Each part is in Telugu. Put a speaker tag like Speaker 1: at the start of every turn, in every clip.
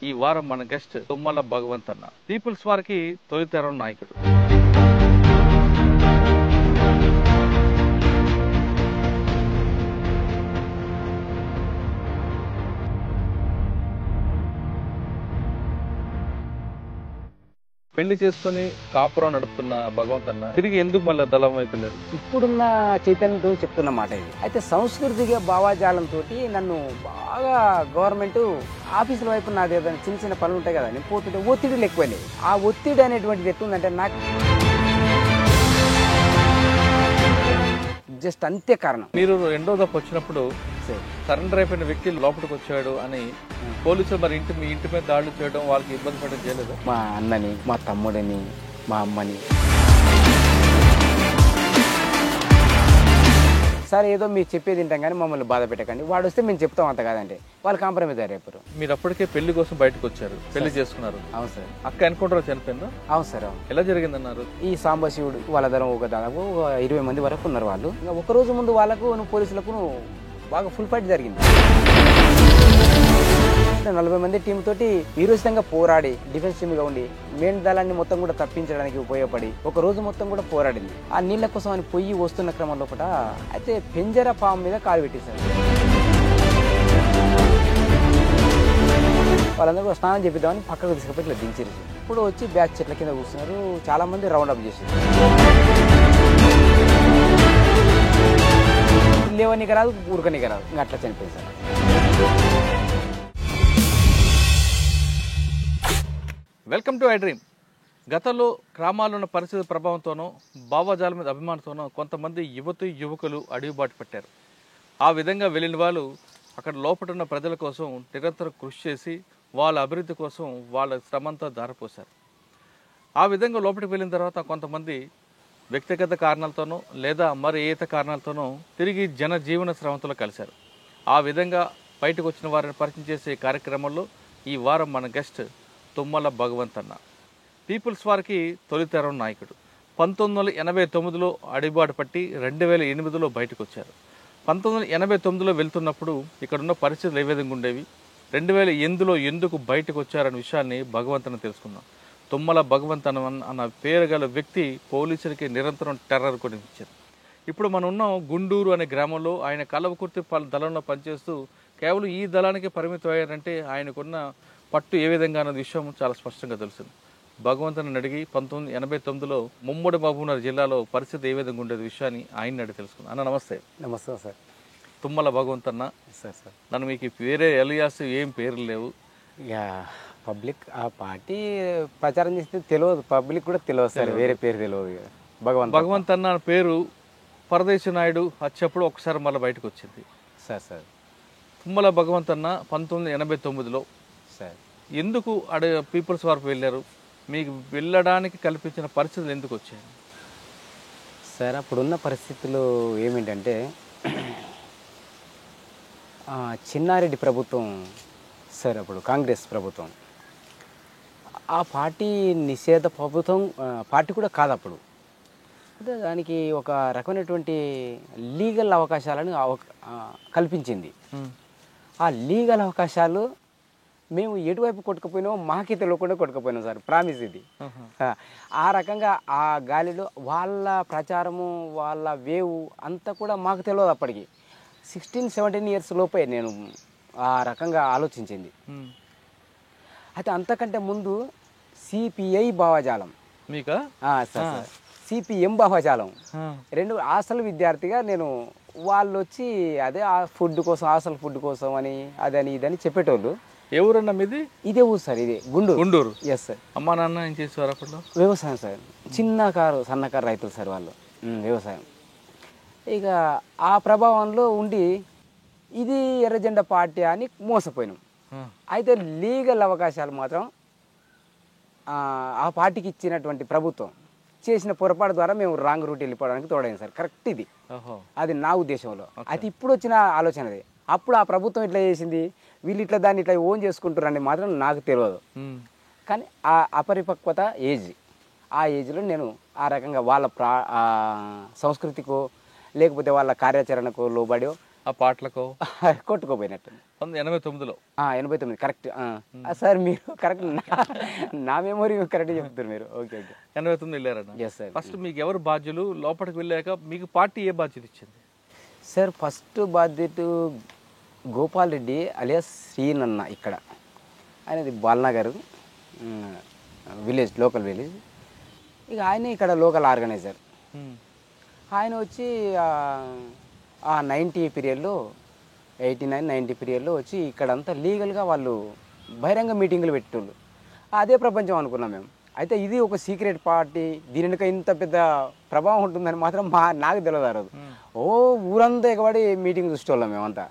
Speaker 1: ఈ వారం మన గెస్ట్ తుమ్మల భగవంత్ అన్న, పీపుల్స్ వారికి తొలితరం నాయకుడు. పెళ్లి చేసుకుని కాపురం నడుపుతున్న భగవంత్ అన్న తిరిగి ఎందుకు మళ్ళీ దళం వైపు వెళ్ళారు?
Speaker 2: ఇప్పుడున్న చైతన్యంతో చెప్తున్న మాట ఇది. అయితే సంస్కృతిగా భావాజాలంతో నన్ను బాగా గవర్నమెంట్ ఆఫీసుల వైపు నాది ఏదైనా చిన్న చిన్న పనులు ఉంటాయి కదా, నేను పోతుంటే ఒత్తిడిలు ఎక్కువైనాయి. ఆ ఒత్తిడి అనేటువంటిది ఎట్లుందంటే నాకు జస్ట్ అంతే కారణం.
Speaker 1: మీరు రెండో దఫ వచ్చినప్పుడు సరెండర్ అయిపోయిన వ్యక్తి లోపలికి వచ్చాడు అని పోలీసులు మరి మీ ఇంటి మీద దాడులు చేయడం, వాళ్ళకి ఇబ్బంది పడడం చేయలేదు?
Speaker 2: మా అన్నని, మా తమ్ముడిని, మా అమ్మని, సరే ఏదో మీరు చెప్పేది తింటాం కానీ మమ్మల్ని బాధ పెట్టకండి, వాడు వస్తే మేము చెప్తాం అంత కాదంటే వాళ్ళు కాంప్రమైజ్ అయ్యారు.
Speaker 1: మీరు అప్పటికే పెళ్లి కోసం బయటకు వచ్చారు, పెళ్లి చేసుకున్నారు.
Speaker 2: అవును సార్.
Speaker 1: అక్క ఎన్కౌంటర్ చనిపోయిందా?
Speaker 2: అవును సార్. అవును.
Speaker 1: ఎలా జరిగిందన్నారు? ఈ
Speaker 2: సాంబశివుడు వాళ్ళ ధరం ఒక దాదాపు 20 మంది వరకు ఉన్నారు వాళ్ళు. ఇంకా ఒక రోజు ముందు వాళ్ళకు పోలీసులకు బాగా ఫుల్ ఫైట్ జరిగింది. 40 మంది టీం తోటి వీరోచితంగా పోరాడి డిఫెన్స్ టీమ్ గా ఉండి మెయిన్ దళాన్ని మొత్తం కూడా తప్పించడానికి ఉపయోగపడి ఒక రోజు మొత్తం కూడా పోరాడింది. ఆ నీళ్ల కోసం అని పొయ్యి వస్తున్న క్రమంలో కూడా అయితే పెంజర పాము మీద కాలు పెట్టేశారు. వాళ్ళందరూ కూడా స్నానం చేపిద్దామని పక్కకు తీసుకుపోయి ఇట్లా దించారు. ఇప్పుడు వచ్చి బ్యాచ్ చెట్ల కింద కూర్చున్నారు, చాలా మంది రౌండ్ అప్ చేశారు. లేవనికి రాదు, ఊరకనికి రాదు, ఇంకా అట్లా చనిపోయింది sir.
Speaker 1: Welcome to I dream. గతంలో గ్రామాల్లో ఉన్న పరిస్థితి ప్రభావంతోనో భావజాలం మీద అభిమానంతోనో కొంతమంది యువకులు అడుగుబాటు పెట్టారు. ఆ విధంగా వెళ్ళిన వాళ్ళు అక్కడ లోపల ఉన్న ప్రజల కోసం నిరంతరం కృషి చేసి వాళ్ళ అభివృద్ధి కోసం వాళ్ళ శ్రమంతా దారిపోశారు. ఆ విధంగా లోపలికి వెళ్ళిన తర్వాత కొంతమంది వ్యక్తిగత కారణాలతోనో లేదా మరి ఏ కారణాలతోనో తిరిగి జనజీవన స్రవంతిలో కలిశారు. ఆ విధంగా బయటకు వచ్చిన వారిని పరిచయం చేసే కార్యక్రమంలో ఈ వారం మన గెస్ట్ తుమ్మల భగవంత్ అన్న, పీపుల్స్ వారికి తొలితరం నాయకుడు. 1989లో అడిబాటు పట్టి 2008లో బయటకు వచ్చారు. 1989లో వెళ్తున్నప్పుడు ఇక్కడున్న పరిస్థితులు ఏ విధంగా ఉండేవి, 2008లో ఎందుకు బయటకు వచ్చారనే విషయాన్ని భగవంత్ తెలుసుకుందాం. తుమ్మల భగవంత్ అన్న పేరు గల వ్యక్తి పోలీసులకి నిరంతరం టెర్రర్ కొనిపించారు. ఇప్పుడు మనం ఉన్నాం గుండూరు అనే గ్రామంలో. ఆయన కలవకుర్తి దళంలో పనిచేస్తూ కేవలం ఈ దళానికి పరిమితం అయ్యారంటే ఆయనకున్న పట్టు ఏ విధంగా అన్న విషయం చాలా స్పష్టంగా తెలుస్తుంది. భగవంతుని అడిగి 1989లో ముమ్మడి మహబూబ్నగర్ జిల్లాలో పరిస్థితి ఏ విధంగా ఉండేది విషయాన్ని ఆయన అడిగి తెలుసుకుందాం. అన్న నమస్తే.
Speaker 2: నమస్తే సార్.
Speaker 1: తుమ్మల భగవంత్ అన్న
Speaker 2: సార్. సార్
Speaker 1: నన్ను మీకు వేరే ఎలియాస్ ఏం పేర్లు లేవు.
Speaker 2: ఇక పబ్లిక్ ఆ పార్టీ ప్రచారం చేస్తే తెలియదు, పబ్లిక్ కూడా తెలియదు సార్, వేరే పేరు తెలియదు.
Speaker 1: భగవంత్ అన్న పేరు పరదేశి నాయుడు వచ్చేప్పుడు ఒకసారి మళ్ళీ బయటకు వచ్చింది.
Speaker 2: సార్
Speaker 1: తుమ్మల భగవంత్ అన్న 1989లో
Speaker 2: సార్
Speaker 1: ఎందుకు పీపుల్స్ వారికి వెళ్ళారు? మీకు వెళ్ళడానికి కల్పించిన పరిస్థితులు ఎందుకు వచ్చాయి?
Speaker 2: సార్ అప్పుడున్న పరిస్థితులు ఏమిటంటే చిన్నారెడ్డి ప్రభుత్వం సార్, అప్పుడు కాంగ్రెస్ ప్రభుత్వం, ఆ పార్టీ నిషేధ ప్రభుత్వం పార్టీ కూడా కాదు అప్పుడు. అంటే దానికి ఒక రకమైనటువంటి లీగల్ అవకాశాలను కల్పించింది. ఆ లీగల్ అవకాశాలు మేము ఎటువైపు కొట్టుకుపోయినామో మాకే తెలియకుండా కొట్టుకుపోయినాం సార్, ప్రామిస్ ఇది. ఆ రకంగా ఆ గాలిలో వాళ్ళ ప్రచారము, వాళ్ళ వేవ్ అంతా కూడా మాకు తెలియదు. అప్పటికి 16-17 ఇయర్స్ లోపే నేను ఆ రకంగా ఆలోచించింది. అయితే అంతకంటే ముందు సిపిఐ భావజాలం,
Speaker 1: మీకా
Speaker 2: సార్ సిపిఎం భావజాలం, రెండు హాస్టల్ విద్యార్థిగా నేను వాళ్ళు వచ్చి అదే ఫుడ్ కోసం, హాస్టల్ ఫుడ్ కోసం అని అదని ఇదని చెప్పేటోళ్ళు.
Speaker 1: ఏ ఊరన్నా మీది?
Speaker 2: ఇదే ఊరు సార్, ఇదే గుండూరు. Yes sir.
Speaker 1: అమ్మా నాన్న ఏం చేసేవారు అప్పట్లో?
Speaker 2: వ్యవసాయం సార్, సన్నకారు రైతులు సార్ వాళ్ళు, వ్యవసాయం. ఇక ఆ ప్రభావంలో ఉండి ఇది ఎర్రజెండా పార్టీ అని మోసపోయినాం. అయితే లీగల్ అవకాశాలు మాత్రం ఆ పార్టీకి ఇచ్చినటువంటి ప్రభుత్వం చేసిన పొరపాటు ద్వారా మేము రాంగ్ రూట్ వెళ్ళిపోవడానికి తోడైంది సార్. కరెక్ట్ ఇది, అది నా ఉద్దేశంలో. అయితే ఇప్పుడు వచ్చిన ఆలోచనది. అప్పుడు ఆ ప్రభుత్వం ఇట్లా చేసింది, వీళ్ళు ఇట్లా దాన్ని ఇట్లా ఓన్ చేసుకుంటారని మాత్రం నాకు తెలియదు. కానీ ఆ అపరిపక్వత ఏజ్, ఆ ఏజ్లో నేను ఆ రకంగా వాళ్ళ సంస్కృతికో లేకపోతే వాళ్ళ కార్యాచరణకు లోబడో
Speaker 1: ఆ పాటలకు
Speaker 2: కొట్టుకోపోయినట్టు.
Speaker 1: 1989లో
Speaker 2: 89 కరెక్ట్. సార్ మీరు కరెక్ట్, నా మెమొరీ కరెక్ట్ చెప్తారు మీరు. ఓకే ఓకే
Speaker 1: 89 వెళ్ళారన్న.
Speaker 2: Yes sir.
Speaker 1: ఫస్ట్ మీకు ఎవరు బాధ్యులు? లోపలికి వెళ్ళాక మీకు పార్టీ ఏ బాధ్యత ఇచ్చింది?
Speaker 2: సార్ ఫస్ట్ బాధ్యత గోపాల్ రెడ్డి అలియాస్ శ్రీనన్న ఇక్కడ, ఆయనది బాల్నగర్ విలేజ్, లోకల్ విలేజ్. ఇక ఆయన ఇక్కడ లోకల్ ఆర్గనైజర్. ఆయన వచ్చి ఆ 90 పీరియడ్లో 89, 90 పీరియడ్లో వచ్చి ఇక్కడంతా లీగల్గా వాళ్ళు బహిరంగ మీటింగులు పెట్టేటోళ్ళు. అదే ప్రపంచం అనుకున్నాం మేము. అయితే ఇది ఒక సీక్రెట్ పార్టీ, దీని వెనుక ఇంత పెద్ద ప్రభావం ఉంటుందని మాత్రం నాకు తెలియదు ఆ రోజు. ఓ ఊరంతా ఎగబడి మీటింగ్ చూసేవాళ్ళం మేమంతా.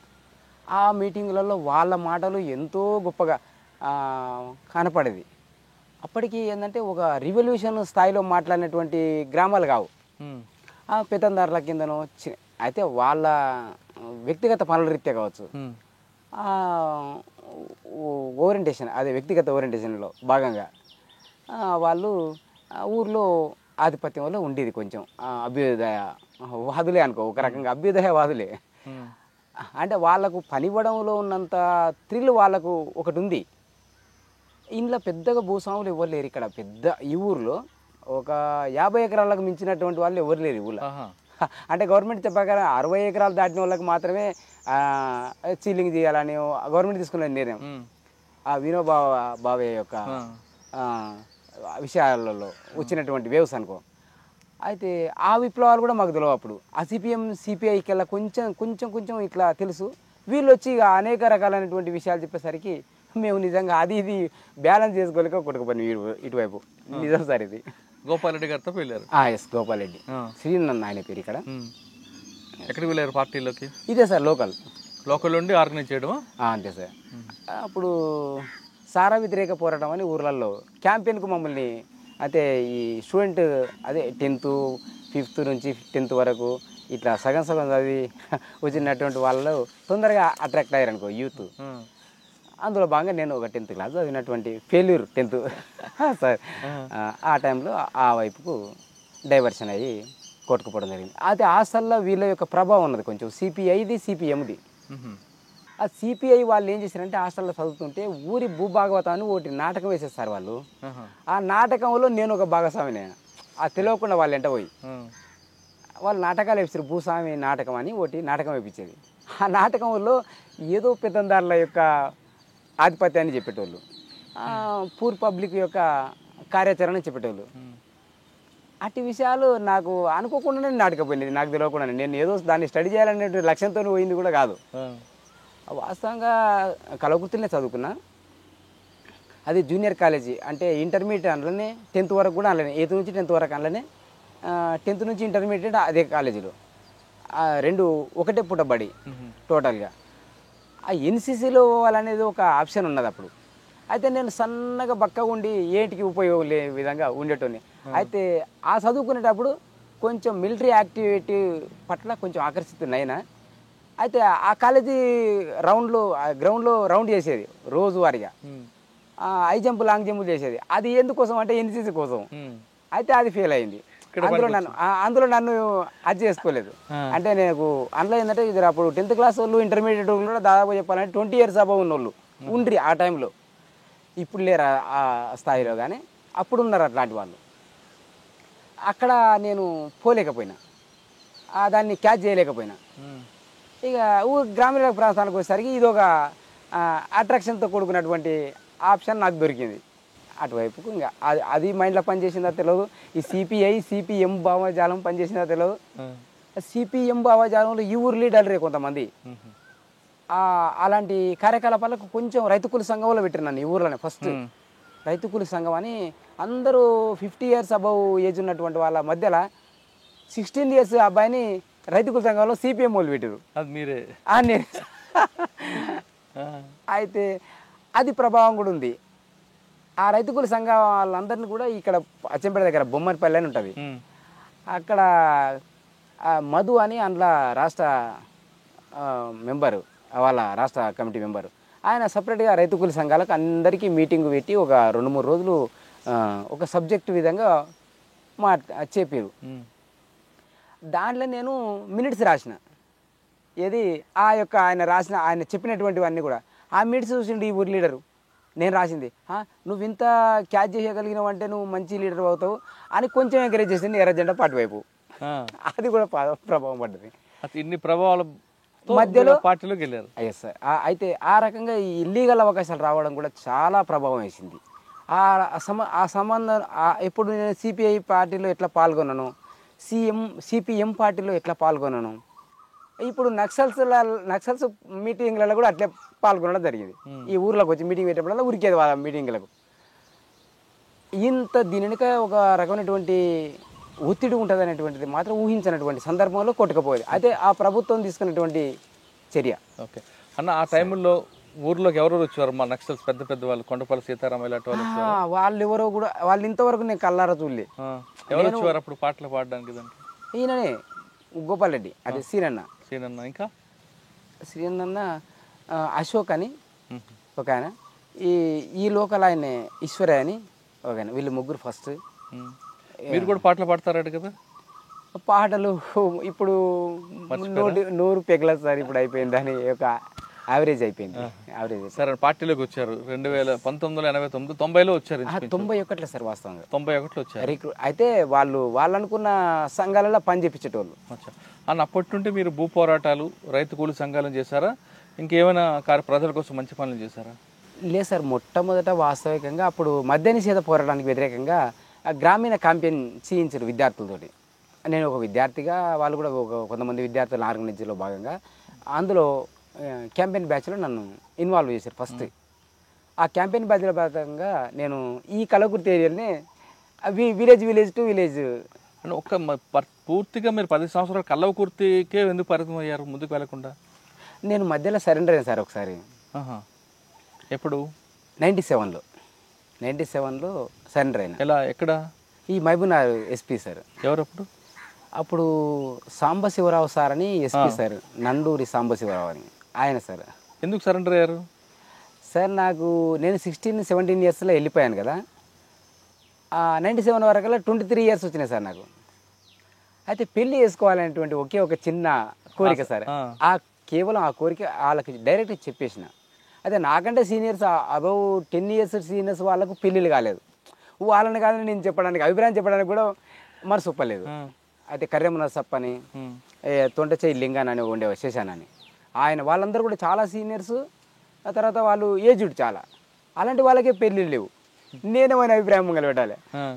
Speaker 2: ఆ మీటింగులలో వాళ్ళ మాటలు ఎంతో గొప్పగా కనపడేది. అప్పటికి ఏంటంటే ఒక రివల్యూషన్ స్థాయిలో మాట్లాడినటువంటి గ్రామాలు కావు, పెత్తందారుల కిందనో అయితే వాళ్ళ వ్యక్తిగత పనుల రీత్యా కావచ్చు, ఓరియంటేషన్, అదే వ్యక్తిగత ఓరియంటేషన్లో భాగంగా వాళ్ళు ఊర్లో ఆధిపత్యం వల్ల ఉండేది కొంచెం అభ్యుదయ వాదులే అనుకో, ఒక రకంగా అభ్యుదయ వాదులే. అంటే వాళ్ళకు పనివ్వడంలో ఉన్నంత థ్రిల్ వాళ్ళకు ఒకటి ఉంది. ఇంట్లో పెద్దగా భూస్వాములు ఎవరు లేరు ఇక్కడ. పెద్ద ఈ ఊర్లో ఒక 50 ఎకరాలకు మించినటువంటి వాళ్ళు ఎవరు లేరు ఊళ్ళో. అంటే గవర్నమెంట్ చెప్పాక 60 ఎకరాలు దాటిన వాళ్ళకి మాత్రమే సీలింగ్ చేయాలని గవర్నమెంట్ తీసుకున్న నిర్ణయం. ఆ వినోబా భావే యొక్క విషయాలలో వచ్చినటువంటి వేవ్స్ అనుకో. అయితే ఆ విప్లవాలు కూడా మాకు తెలియవు అప్పుడు. ఆ సిపిఎం సిపిఐకి వెళ్ళా కొంచెం ఇట్లా తెలుసు. వీళ్ళు వచ్చి ఇక అనేక రకాలైనటువంటి విషయాలు చెప్పేసరికి మేము నిజంగా అది ఇది బ్యాలెన్స్ చేసుకోలేక కొట్టుకుపోయి ఇటువైపు. నిజం సార్ ఇది.
Speaker 1: గోపాల్ రెడ్డి గారితో వెళ్ళారు.
Speaker 2: ఎస్, గోపాల్ రెడ్డి శ్రీనన్న ఆయన పేరు ఇక్కడ.
Speaker 1: ఎక్కడికి వెళ్ళారు పార్టీలోకి?
Speaker 2: ఇదే సార్ లోకల్
Speaker 1: నుండి ఆర్గనైజ్ చేయడమా?
Speaker 2: అంతే సార్. అప్పుడు సారా వ్యతిరేక పోరాటం అని ఊర్లలో క్యాంపెయిన్కు మమ్మల్ని, అయితే ఈ స్టూడెంట్ అదే 10th 5th నుంచి 10th వరకు ఇట్లా సగం చదివి వచ్చినటువంటి వాళ్ళు తొందరగా అట్రాక్ట్ అయ్యారు అనుకో యూత్. అందులో భాగంగా నేను ఒక 10th క్లాస్ చదివినటువంటి ఫెయిల్యూర్ 10th సార్. ఆ టైంలో ఆ వైపుకు డైవర్షన్ అయ్యి కొట్టుకుపోవడం జరిగింది. అయితే హాస్టల్లో వీళ్ళ యొక్క ప్రభావం ఉన్నది కొంచెం, సిపిఐది సిపిఎంది. ఆ సిపిఐ వాళ్ళు ఏం చేశారంటే హాస్టల్లో చదువుతుంటే ఊరి భూభాగవతాన్ని ఒకటి నాటకం వేసేస్తారు వాళ్ళు. ఆ నాటకంలో నేను ఒక భాగస్వామిని. ఆ తెలియకుండా వాళ్ళు ఎంట పోయి వాళ్ళు నాటకాలు వేస్తారు. భూస్వామి నాటకం అని ఒకటి నాటకం వేయించేది. ఆ నాటకంలో ఏదో పెద్దందారుల యొక్క ఆధిపత్యాన్ని చెప్పేటోళ్ళు, పూర్ పబ్లిక్ యొక్క కార్యాచరణ చెప్పేటోళ్ళు. అట్టి విషయాలు నాకు అనుకోకుండానే నాటకపోయింది, నాకు తెలియకుండా. నేను ఏదో దాన్ని స్టడీ చేయాలనే లక్ష్యంతో పోయింది కూడా కాదు. వాస్తవంగా కలవకుర్తిలోనే చదువుకున్నా. అది జూనియర్ కాలేజీ, అంటే ఇంటర్మీడియట్ అందులోనే, 10th వరకు కూడా అందులోనే, 8th నుంచి 10th వరకు అందులోనే, 10th నుంచి ఇంటర్మీడియట్ అదే కాలేజీలో. రెండు ఒకటే పుట్టబడి టోటల్గా. ఆ ఎన్సీసీలో పోవాలనేది ఒక ఆప్షన్ ఉన్నది అప్పుడు. అయితే నేను సన్నగా బక్కగా ఉండి ఏటికి ఉపయోగం లేని విధంగా ఉండేటోని. అయితే ఆ చదువుకునేటప్పుడు కొంచెం మిలిటరీ యాక్టివిటీ పట్ల కొంచెం ఆకర్షితున్నైనా. అయితే ఆ కాలేజీ గ్రౌండ్లో రౌండ్ చేసేది రోజువారీగా. హై జంప్ లాంగ్ జంప్ చేసేది. అది ఎందుకోసం అంటే ఎన్సీసీ కోసం. అయితే అది ఫెయిల్ అయింది. అందులో నన్ను అది చేసుకోలేదు. అంటే నేను అందులో ఏంటంటే ఇది అప్పుడు 10th క్లాస్ వాళ్ళు ఇంటర్మీడియట్ కూడా దాదాపు చెప్పాలంటే 20 years అబవ్ ఉన్న వాళ్ళు ఉండ్రి ఆ టైంలో. ఇప్పుడు లేరు ఆ స్థాయిలో, కానీ అప్పుడు ఉన్నారు అట్లాంటి వాళ్ళు. అక్కడ నేను పోలేకపోయినా, దాన్ని క్యాచ్ చేయలేకపోయినా. ఇక గ్రామీణ ప్రాంతానికి వచ్చేసరికి ఇది ఒక అట్రాక్షన్తో కూడుకున్నటువంటి ఆప్షన్ నాకు దొరికింది. అటువైపుకు ఇంకా అది మైండ్లో పనిచేసిందో తెలియదు. ఈ సిపిఐ సిపిఎం భావజాలం పనిచేసిందో తెలియదు. సిపిఎం భావజాలంలో ఈ ఊరు లీడర్లే కొంతమంది. అలాంటి కార్యకలాపాలకు కొంచెం రైతు కూలి సంఘంలో పెట్టారు నన్ను ఈ ఊర్లోనే. ఫస్ట్ రైతు కూలి సంఘం అని అందరూ 50 years అబవ్ ఏజ్ ఉన్నటువంటి వాళ్ళ మధ్యలో 16 years అబ్బాయిని రైతు కూలి సంఘంలో సిపిఎం వాళ్ళు పెట్టారు.
Speaker 1: అది మీరే?
Speaker 2: అయితే అది ప్రభావం కూడా ఉంది. ఆ రైతు కూలి సంఘం వాళ్ళందరినీ కూడా ఇక్కడ అచ్చంపేట దగ్గర బొమ్మరిపల్లి అని ఉంటుంది, అక్కడ మధు అని అందులో రాష్ట్ర మెంబరు, వాళ్ళ రాష్ట్ర కమిటీ మెంబరు ఆయన సపరేట్గా రైతు కూలి సంఘాలకు అందరికీ మీటింగ్ పెట్టి ఒక 2-3 రోజులు ఒక సబ్జెక్టు విధంగా చెప్పారు. దాంట్లో నేను మినిట్స్ రాసిన. ఏది ఆ యొక్క ఆయన చెప్పినటువంటివన్నీ కూడా ఆ మీట్స్ చూసిండు ఈ ఊరి లీడరు నేను రాసింది నువ్వు ఇంత క్యాచ్ చేయగలిగినావు అంటే నువ్వు మంచి లీడర్ అవుతావు అని కొంచెం ఎంకరేజ్ చేసింది ఎర్ర జెండా పార్టీ వైపు. అది కూడా ప్రభావం పడ్డది.
Speaker 1: ఇన్ని ప్రభావాల
Speaker 2: మధ్యలో
Speaker 1: పార్టీలోకి వెళ్ళారు.
Speaker 2: Yes sir. అయితే ఆ రకంగా ఈ ఇల్లీగల్ అవకాశాలు రావడం కూడా చాలా ప్రభావం వేసింది. ఆ సంబంధం ఇప్పుడు నేను సిపిఐ పార్టీలో ఎట్లా పాల్గొన్నాను, సిపిఎం పార్టీలో ఎట్లా పాల్గొన్నాను, ఇప్పుడు నక్సల్స్ మీటింగ్లలో కూడా అట్లే పాల్గొనడం జరిగింది. ఈ ఊర్లోకి వచ్చి మీటింగ్ పెట్టేప్పుడల్లా ఉరికేది వాళ్ళ మీటింగ్లకు. దీని వెనుక ఒక రకమైనటువంటి ఒత్తిడి ఉంటుంది అనేటువంటిది మాత్రం ఊహించినటువంటి సందర్భంలో కొట్టుకుపోయేది. అయితే ఆ ప్రభుత్వం తీసుకున్నటువంటి చర్య.
Speaker 1: ఓకే అన్న, ఆ టైంలో ఊర్లోకి ఎవరు వచ్చారు మా నక్సల్స్? పెద్ద పెద్ద వాళ్ళు, కొండపల్లి సీతారామ ఇలాంటి
Speaker 2: వాళ్ళు ఎవరో కూడా వాళ్ళు ఇంతవరకు నేను కల్లారా చూడలే.
Speaker 1: ఎవరు వచ్చేవారు అప్పుడు పాటలు పాడడానికి? దానికి
Speaker 2: ఈయననే గోపాల్ రెడ్డి, అదే సీనన్న.
Speaker 1: ఇంకా
Speaker 2: శ్రీనన్న అశోక్ అని ఒక ఆయన, ఈ లోకల్ ఆయన ఈశ్వరయ్య అని ఒక ఆయన. వీళ్ళు ముగ్గురు ఫస్ట్.
Speaker 1: మీరు కూడా పాటలు పాడతారట కదా?
Speaker 2: పాటలు ఇప్పుడు 100 పెగలదు సార్, ఇప్పుడు అయిపోయింది అని ఒక యావరేజ్ అయిపోయింది. యావరేజ్.
Speaker 1: సరే, పార్టీలోకి వచ్చారు 1989, 90లో వచ్చారు.
Speaker 2: 91లో సార్, వాస్తవంగా
Speaker 1: 91లో వచ్చారు.
Speaker 2: అయితే వాళ్ళు అనుకున్న సంఘాలలో పని చేపించేటోళ్ళు.
Speaker 1: అన్న, అప్పటి నుండి మీరు భూ పోరాటాలు, రైతు కూలి సంఘాలను చేశారా? ఇంకేమైనా ప్రజల కోసం మంచి పనులు చేశారా?
Speaker 2: లేదు సార్, మొట్టమొదట వాస్తవికంగా అప్పుడు మద్య నిషేధ పోరాటానికి వ్యతిరేకంగా గ్రామీణ క్యాంపెయిన్ చేయించారు విద్యార్థులతోటి. నేను ఒక విద్యార్థిగా, వాళ్ళు కూడా కొంతమంది విద్యార్థుల ఆర్గనైజేషన్లో భాగంగా అందులో క్యాంపెయిన్ బ్యాచ్లో నన్ను ఇన్వాల్వ్ చేశారు ఫస్ట్. ఆ క్యాంపెయిన్ బ్యాచ్లో భాగంగా నేను ఈ కలకుర్తి ఏరియాలోనే విలేజ్ టు విలేజ్
Speaker 1: పూర్తిగా మీరు 10 సంవత్సరాలు కల్లవకుర్తికే ఎందుకు పరిమితం అయ్యారు, ముందుకు వెళ్లకుండా?
Speaker 2: నేను మధ్యలో సరెండర్ అయ్యాను సార్ ఒకసారి.
Speaker 1: ఎప్పుడు?
Speaker 2: 97లో సరెండర్ అయినా.
Speaker 1: ఎలా, ఎక్కడ?
Speaker 2: ఈ మహబూబ్నగర్ ఎస్పీ సార్.
Speaker 1: ఎవరు
Speaker 2: అప్పుడు సాంబశివరావు సార్ అని ఎస్పీ సార్, నండూరి సాంబశివరావు అని ఆయన సార్.
Speaker 1: ఎందుకు సరెండర్ అయ్యారు
Speaker 2: సార్? నేను 16-17 ఇయర్స్లో వెళ్ళిపోయాను కదా. 97 వరకల్లా 23 ఇయర్స్ వచ్చినాయి సార్ నాకు. అయితే పెళ్లి చేసుకోవాలనేటువంటి ఒకే ఒక చిన్న కోరిక సార్. కేవలం ఆ కోరిక వాళ్ళకి డైరెక్ట్ చెప్పేసిన. అయితే నాకంటే సీనియర్స్ అబౌవ్ 10 ఇయర్స్ సీనియర్స్ వాళ్ళకు పెళ్ళిళ్ళు కాలేదు. వాళ్ళని కాదని నేను చెప్పడానికి, అభిప్రాయం చెప్పడానికి కూడా మనసు ఒప్పలేదు. అయితే కర్రెమున సప్పని, తొంటచేయి లింగాన్ అని ఉండేవారు, శేషానని, ఆయన వాళ్ళందరూ కూడా చాలా సీనియర్స్. ఆ తర్వాత వాళ్ళు ఏజ్డ్ చాలా. అలాంటి వాళ్ళకే పెళ్ళిళ్ళు లేవు. నేనేమైనా అభిప్రాయం ముంగలు పెట్టాలి,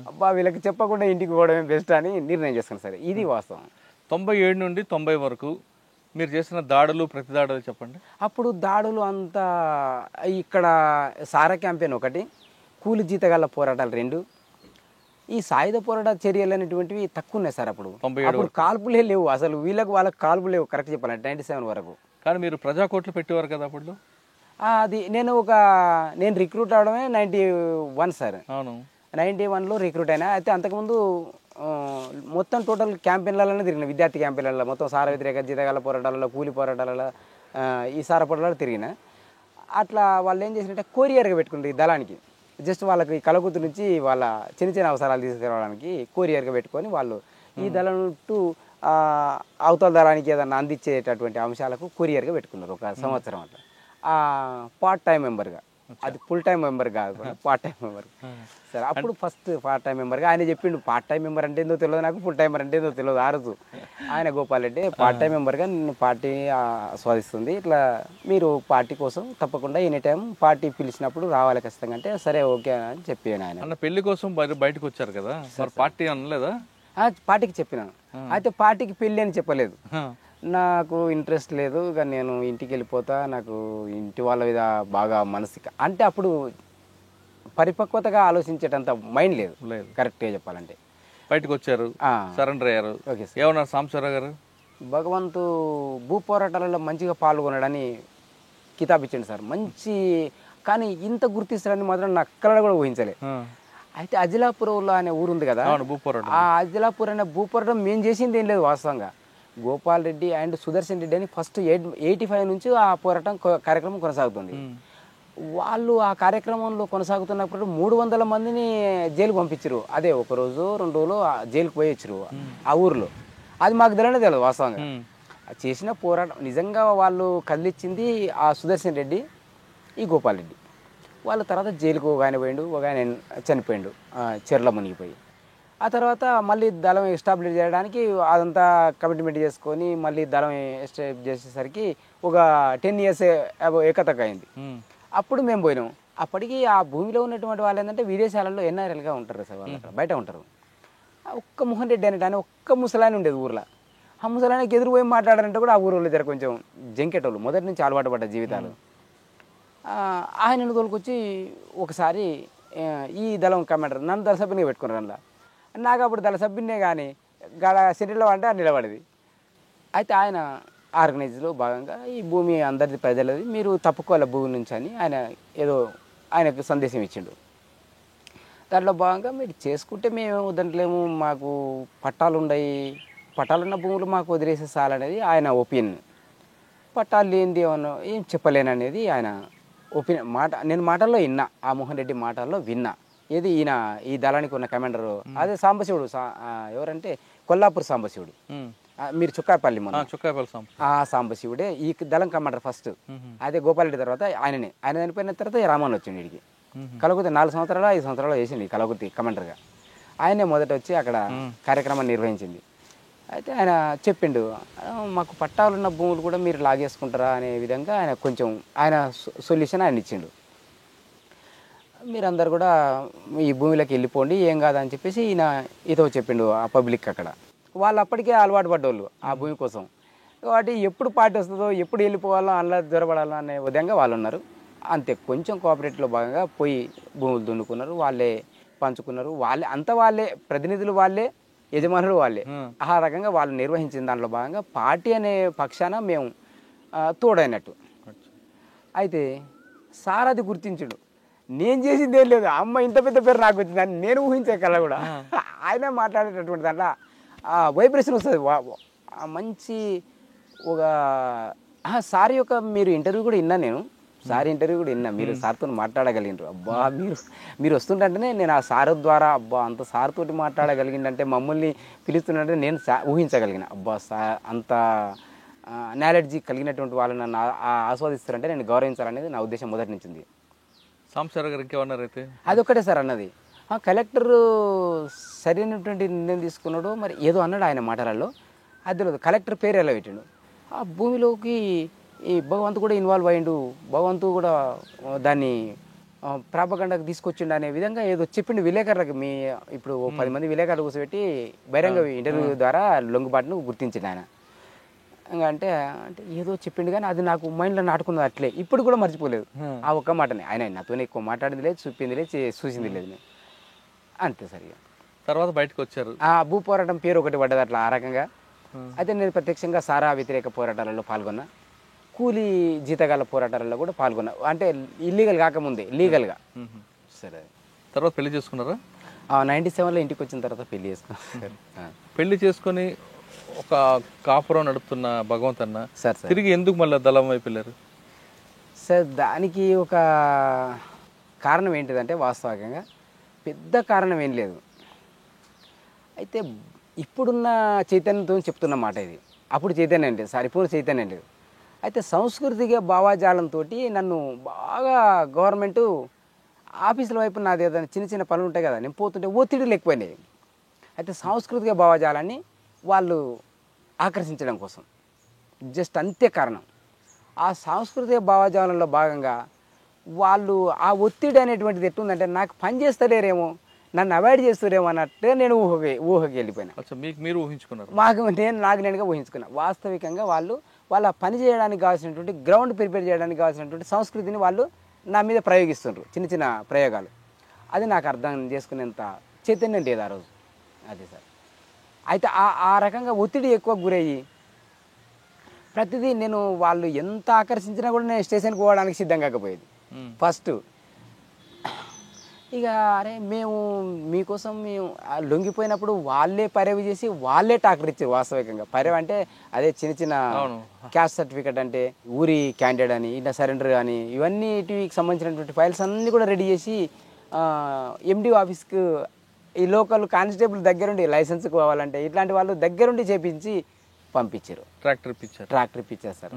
Speaker 2: అబ్బా వీళ్ళకి చెప్పకుండా ఇంటికి పోవడమే బెస్ట్ అని నిర్ణయం చేసుకున్నాను సార్. ఇది వాస్తవం.
Speaker 1: 97 నుండి 90 వరకు మీరు చేసిన దాడులు, ప్రతి దాడులు చెప్పండి.
Speaker 2: అప్పుడు దాడులు అంతా ఇక్కడ సారా క్యాంపెయిన్ ఒకటి, కూలి జీతగాళ్ళ పోరాటాలు 2, ఈ సాయుధ పోరాట చర్యలు అనేటువంటివి తక్కువ ఉన్నాయి సార్. అప్పుడు కాల్పులే లేవు అసలు, వాళ్ళకి కాల్పులు లేవు కరెక్ట్ చెప్పాలంటే 97 వరకు.
Speaker 1: కానీ మీరు ప్రజాకోట్లు పెట్టేవారు కదా అప్పుడు?
Speaker 2: అది నేను రిక్రూట్ అవడమే 91 సార్.
Speaker 1: అవును,
Speaker 2: 91లో రిక్రూట్ అయినా. అయితే అంతకుముందు మొత్తం టోటల్ క్యాంపెయిన్లలోనే తిరిగిన, విద్యార్థి క్యాంపెయిన్లలో మొత్తం సార వ్యతిరేక జీతగాళ్ళ పోరాటాలలో, కూలి పోరాటాలలో, ఈ సార పోరాటాలు తిరిగిన. అట్లా వాళ్ళు ఏం చేసినట్టే కొరియర్గా పెట్టుకుంటారు ఈ దళానికి. జస్ట్ వాళ్ళకి కలకుర్తి నుంచి వాళ్ళ చిన్న అవసరాలు తీసుకురావడానికి కొరియర్గా పెట్టుకొని వాళ్ళు ఈ దళం టు అవతల దళానికి ఏదన్నా అందించేటటువంటి అంశాలకు కొరియర్గా పెట్టుకున్నారు ఒక సంవత్సరం. అట్లా పార్ట్ టైం మెంబర్గా, అది ఫుల్ టైం మెంబర్ కాదు, పార్ట్ టైం మెంబర్ సార్. అప్పుడు ఫస్ట్ పార్ట్ టైం మెంబర్గా ఆయన చెప్పిండు, పార్ట్ టైం మెంబర్ అంటే ఏందో తెలియదు నాకు, ఫుల్ టైమర్ అంటే ఏందో తెలియదు. ఆ రోజు ఆయన గోపాల్ రెడ్డి పార్ట్ టైం మెంబర్గా నేను పార్టీ ఆస్వాదిస్తుంది, ఇట్లా మీరు పార్టీ కోసం తప్పకుండా ఎనీ టైం పార్టీ పిలిచినప్పుడు రావాలి ఖచ్చితంగా అంటే సరే ఓకే అని చెప్పాను. ఆయన
Speaker 1: పెళ్లి కోసం బయటకు వచ్చారు కదా, పార్టీ అనలేదా?
Speaker 2: పార్టీకి చెప్పినాను. అయితే పార్టీకి పెళ్ళి అని చెప్పలేదు, నాకు ఇంట్రెస్ట్ లేదు, ఇక నేను ఇంటికి వెళ్ళిపోతా, నాకు ఇంటి వాళ్ళ మీద బాగా మనసు అంటే అప్పుడు పరిపక్వతగా ఆలోచించేటంత మైండ్ లేదు కరెక్ట్గా చెప్పాలంటే.
Speaker 1: బయటకు వచ్చారు, సరెండర్ అయ్యారు.
Speaker 2: Okay sir.
Speaker 1: ఏమన్నారు సాంబశివరావు గారు?
Speaker 2: భగవంతు భూ పోరాటాలలో మంచిగా పాల్గొనడని కితాబ్ ఇచ్చిండు సార్, మంచి. కానీ ఇంత గుర్తిస్తాడని మాత్రం నాకు అక్కడ కూడా ఊహించలే. అయితే అజిలాపురంలో అనే ఊరు ఉంది కదా, ఆ అజిలాపూర్ అనే భూ పోరాటం మేము చేసింది ఏం లేదు వాస్తవంగా. గోపాల్ రెడ్డి అండ్ సుదర్శన్ రెడ్డి అని ఫస్ట్ 85 నుంచి ఆ పోరాటం కార్యక్రమం కొనసాగుతుంది. వాళ్ళు ఆ కార్యక్రమంలో కొనసాగుతున్నప్పుడు 300 మందిని జైలుకు పంపించారు. అదే 1 రోజు 2 రోజులు జైలుకు పోయొచ్చారు ఆ ఊర్లో. అది మాకు తెలియదు వాస్తవంగా. చేసిన పోరాటం నిజంగా వాళ్ళు కదిలిచ్చింది ఆ సుదర్శన్ రెడ్డి, ఈ గోపాల్ రెడ్డి. వాళ్ళ తర్వాత జైలుకు ఒక ఆయన పోయిండు, ఒక ఆయన చనిపోయిండు చెర్ల మునిగిపోయి. ఆ తర్వాత మళ్ళీ దళం ఎస్టాబ్లిష్ చేయడానికి అదంతా కమిట్మెంట్ చేసుకొని మళ్ళీ దళం ఎస్టాబ్లిష్ చేసేసరికి ఒక 10 years ఏకతక్క అయింది. అప్పుడు మేము పోయినాం. అప్పటికి ఆ భూమిలో ఉన్నటువంటి వాళ్ళు ఏంటంటే విదేశాలలో ఎన్ఆర్ఎల్గా ఉంటారు సార్, వాళ్ళు అక్కడ బయట ఉంటారు. ఒక్క మోహన్ రెడ్డి అనేట ఆయన ఒక్క ముసలాయన ఉండేది ఊర్లో. ఆ ముసలాయనకి ఎదురు పోయి మాట్లాడారంటే కూడా ఆ ఊరిలో జర కొంచెం జంకెటోళ్ళు, మొదటి నుంచి అలవాటు పడ్డ జీవితాలు. ఆయనను తోలుకొచ్చి ఒకసారి ఈ దళం కమాండర్ నన్ను దళ సభ్యునిగా పెట్టుకున్నారు. అందులో నాకు అప్పుడు దళ సభ్యున్నే కానీ గడ సెంటర్లో అంటే నిలబడేది. అయితే ఆయన ఆర్గనైజ్లో భాగంగా ఈ భూమి అందరిది ప్రజలది, మీరు తప్పుకోవాలి భూమి నుంచి అని ఆయన ఏదో ఆయనకు సందేశం ఇచ్చిండు. దాంట్లో భాగంగా మీరు చేసుకుంటే మేము వద్దంటలేము, మాకు పట్టాలు ఉన్నాయి, పట్టాలున్న భూములు మాకు వదిలేసే చాలనేది ఆయన ఒపీనియన్. పట్టాలు లేనిది ఏమన్నా ఏం చెప్పలేననేది ఆయన ఒపీనియన్. నేను మాటల్లో విన్నా, ఆ మోహన్ రెడ్డి మాటల్లో విన్నా. ఏది ఈయన ఈ దళానికి ఉన్న కమాండరు అదే సాంబశివుడు, ఎవరంటే కొల్లాపూర్ సాంబశివుడు, మీరు చుక్కాపల్లి ఆ సాంబశివుడే ఈ దళం కమాండర్ ఫస్ట్. అదే గోపాల్ రెడ్డి తర్వాత ఆయన చనిపోయిన తర్వాత రామన్ వచ్చిండు వీడికి. కలగుర్తి 4 సంవత్సరాలు 5 సంవత్సరాలు వేసింది కలగుర్తి కమాండర్గా. ఆయనే మొదట వచ్చి అక్కడ కార్యక్రమాన్ని నిర్వహించింది. అయితే ఆయన చెప్పిండు, మాకు పట్టాలున్న భూములు కూడా మీరు లాగేసుకుంటారా అనే విధంగా ఆయన కొంచెం ఆయన సొల్యూషన్ ఆయన ఇచ్చిండు. మీరందరూ కూడా ఈ భూమిలోకి వెళ్ళిపోండి, ఏం కాదని చెప్పేసి ఈయన ఇదో చెప్పిండు ఆ పబ్లిక్. అక్కడ వాళ్ళు అప్పటికే అలవాటు పడ్డోళ్ళు ఆ భూమి కోసం, కాబట్టి ఎప్పుడు పార్టీ వస్తుందో ఎప్పుడు వెళ్ళిపోవాలో అలా దొరపడాలో అనే విధంగా వాళ్ళు ఉన్నారు. అంతే, కొంచెం కోఆపరేటివ్లో భాగంగా పోయి భూములు దున్నుకున్నారు, వాళ్ళే పంచుకున్నారు, వాళ్ళే ప్రతినిధులు, వాళ్ళే యజమానులు, వాళ్ళే. ఆ రకంగా వాళ్ళు నిర్వహించిన దాంట్లో భాగంగా పార్టీ అనే పక్షాన మేము తోడైనట్టు. అయితే సార్ అది గుర్తించుడు, నేను చేసింది ఏం లేదు, అమ్మ ఇంత పెద్ద పేరు నాకు వచ్చిందని నేను ఊహించే కల కూడా ఆయన మాట్లాడేటటువంటి దాంట్లో వైబ్రేషన్ వస్తుంది మంచి. ఒక సార్ యొక్క మీరు ఇంటర్వ్యూ కూడా విన్నా, నేను సార్ ఇంటర్వ్యూ కూడా విన్నా, మీరు సార్తో మాట్లాడగలిగినారు. అబ్బా మీరు వస్తుంటేనే నేను ఆ సార్ ద్వారా అబ్బా అంత సార్ తోటి మాట్లాడగలిగిందంటే, మమ్మల్ని పిలుస్తుంటే నేను ఊహించగలిగిన. అబ్బా అంత నాలెడ్జీ కలిగినటువంటి వాళ్ళు నన్ను ఆస్వాదిస్తారంటే నేను గౌరవించాలనేది నా ఉద్దేశం మొదటి నుంచి ఉంది.
Speaker 1: సాంబశివరావు గారు ఇంకేమన్నారు? అయితే
Speaker 2: అదొక్కటే సార్ అన్నది. కలెక్టర్ సరైనటువంటి నిర్ణయం తీసుకున్నాడు మరి ఏదో అన్నాడు ఆయన మాటలలో, అది కలెక్టర్ పేరు ఎలా పెట్టిండు. ఆ భూమిలోకి ఈ భగవంతు కూడా ఇన్వాల్వ్ అయ్యిండు, భగవంతు కూడా దాన్ని ప్రాపగండకు తీసుకొచ్చిండు అనే విధంగా ఏదో చెప్పిండు విలేకరులకు. ఇప్పుడు 10 మంది విలేకరులు కూర్చోబెట్టి బహిరంగ ఇంటర్వ్యూ ద్వారా లొంగుబాటును గుర్తించిండు ఆయన. అంటే ఏదో చెప్పిండు కానీ అది నాకు మైండ్లో నాటుకున్నది అట్లే, ఇప్పుడు కూడా మర్చిపోలేదు ఆ ఒక్క మాటని. ఆయన నాతోనే ఎక్కువ మాట్లాడింది లేదు, చూపింది లేదు, చూసింది లేదు, అంతే సరిగా.
Speaker 1: తర్వాత బయటకు వచ్చారు.
Speaker 2: ఆ భూ పోరాటం పేరు ఒకటి పడ్డది అట్లా ఆ రకంగా. అయితే నేను ప్రత్యక్షంగా సారా వ్యతిరేక పోరాటాలలో పాల్గొన్నా, కూలీ జీతగాళ్ళ పోరాటాలలో కూడా పాల్గొన్నా. అంటే ఇల్లీగల్ కాకముందే లీగల్గా. సరే,
Speaker 1: తర్వాత పెళ్లి చేసుకున్నారా?
Speaker 2: 97లో ఇంటికి వచ్చిన తర్వాత పెళ్లి చేసుకున్నాను.
Speaker 1: పెళ్లి చేసుకొని ఒక కాపురం నడుపుతున్న భగవంత్ అన్న
Speaker 2: సార్
Speaker 1: తిరిగి ఎందుకు మళ్ళీ దళం వైపు వెళ్ళారు
Speaker 2: సార్? దానికి ఒక కారణం ఏంటిదంటే వాస్తవికంగా పెద్ద కారణం ఏం లేదు. అయితే ఇప్పుడున్న చైతన్యంతో చెప్తున్న మాట ఇది. అప్పుడు చైతన్యం లేదు సార్, ఇప్పుడు చైతన్యం లేదు. అయితే సాంస్కృతిక భావాజాలంతో నన్ను బాగా గవర్నమెంటు ఆఫీసుల వైపు నాది ఏదైనా చిన్న చిన్న పనులు ఉంటాయి కదా, నేను పోతుంటే ఒత్తిడి ఎక్కువైనాయి. అయితే సాంస్కృతిక భావాజాలాన్ని వాళ్ళు ఆకర్షించడం కోసం జస్ట్ అంతే కారణం. ఆ సాంస్కృతిక భావజాలంలో భాగంగా వాళ్ళు ఆ ఒత్తిడి అనేటువంటిది ఎట్టుందంటే నాకు పని చేస్తలేరేమో, నన్ను అవాయిడ్ చేస్తారేమో అన్నట్టే నేను ఊహకి వెళ్ళిపోయినా.
Speaker 1: మీరు ఊహించుకున్నారు?
Speaker 2: నాకు నేనుగా ఊహించుకున్నా. వాస్తవికంగా వాళ్ళ పని చేయడానికి కావాల్సినటువంటి గ్రౌండ్ ప్రిపేర్ చేయడానికి కావాల్సినటువంటి సంస్కృతిని వాళ్ళు నా మీద ప్రయోగిస్తుండ్రు, చిన్న చిన్న ప్రయోగాలు. అది నాకు అర్థం చేసుకునేంత చైతన్యం లేదు ఆ రోజు. అదే సార్. అయితే ఆ రకంగా ఒత్తిడి ఎక్కువ గురయ్యి ప్రతిదీ నేను వాళ్ళు ఎంత ఆకర్షించినా కూడా నేను స్టేషన్కి పోవడానికి సిద్ధం కాకపోయేది ఫస్ట్. ఇక అరే మేము మీకోసం మేము లొంగిపోయినప్పుడు వాళ్ళే పర్యవి చేసి వాళ్ళే టాకర్ ఇచ్చారు. వాస్తవికంగా పర్యవ అంటే అదే చిన్న చిన్న క్యాస్ట్ సర్టిఫికేట్ అంటే ఊరి క్యాండిడేట్ అని, ఇలా సరెండర్ అని, ఇవన్నీటికి సంబంధించినటువంటి ఫైల్స్ అన్నీ కూడా రెడీ చేసి ఎండి ఆఫీస్కి ఈ లోకల్ కానిస్టేబుల్ దగ్గరుండి లైసెన్స్ కావాలంటే ఇట్లాంటి వాళ్ళు దగ్గరుండి చేపించి పంపించారు.
Speaker 1: ట్రాక్టర్ ఇప్పించారు.
Speaker 2: ట్రాక్టర్ ఇప్పించారు సార్.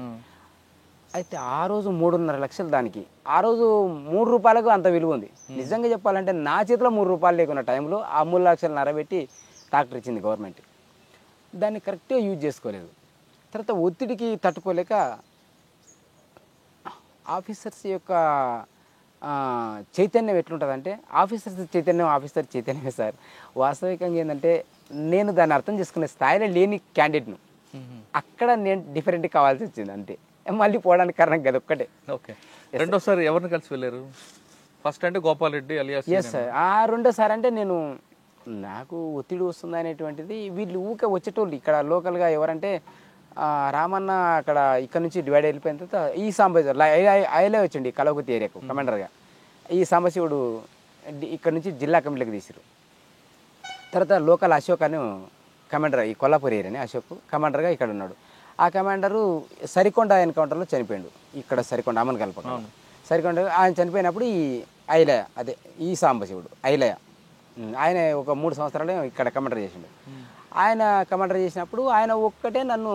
Speaker 2: అయితే ఆ రోజు 3.5 లక్షలు దానికి. ఆ రోజు 3 రూపాయలకు అంత విలువ ఉంది. నిజంగా చెప్పాలంటే నా చేతిలో 3 రూపాయలు లేకున్న టైంలో ఆ 3 లక్షలు నరబెట్టి ట్రాక్టర్ ఇచ్చింది గవర్నమెంట్. దాన్ని కరెక్ట్గా యూజ్ చేసుకోలేదు. తర్వాత ఒత్తిడికి తట్టుకోలేక ఆఫీసర్స్ యొక్క చైతన్యం ఎట్లుంటుందంటే, ఆఫీసర్ చైతన్యమే సార్. వాస్తవికంగా ఏంటంటే నేను దాన్ని అర్థం చేసుకునే స్థాయిలో లేని క్యాండిడేట్ను అక్కడ నేను డిఫరెంట్ కావాల్సి వచ్చింది అంతే. మళ్ళీ పోవడానికి కారణం కదా ఒక్కటే.
Speaker 1: ఓకే. రెండోసారి ఎవరిని కలిసి వెళ్ళారు? ఫస్ట్ అంటే Gopal Reddy alias.
Speaker 2: Yes sir. రెండోసారి అంటే నాకు ఒత్తిడి వస్తుంది అనేటువంటిది వీళ్ళు ఊకే వచ్చేటోళ్ళు ఇక్కడ లోకల్గా ఎవరంటే రామన్న అక్కడ ఇక్కడ నుంచి డివైడ్ వెళ్ళిపోయిన తర్వాత ఈ సాంబశివుడు ఐలే వచ్చిండి కలవకుర్తి ఏరియాకు కమాండర్గా. ఈ సాంబశివుడు ఇక్కడ నుంచి జిల్లా కమిటీలకు తీసిరు. తర్వాత లోకల్ అశోక్ అని కమాండర్, ఈ కొల్లాపూర్ ఏరియాని అశోక్ కమాండర్గా ఇక్కడ ఉన్నాడు. ఆ కమాండరు సరికొండ ఎన్కౌంటర్లో చనిపోయాడు. ఇక్కడ సరికొండ అమన్ కల్పక సరికొండ ఆయన చనిపోయినప్పుడు ఈ ఐలయ అదే ఈ సాంబశివుడు ఐలయ ఆయన ఒక 3 సంవత్సరాలు ఇక్కడ కమాండర్ చేసిండు. ఆయన కమాండర్ చేసినప్పుడు ఆయన ఒక్కటే నన్ను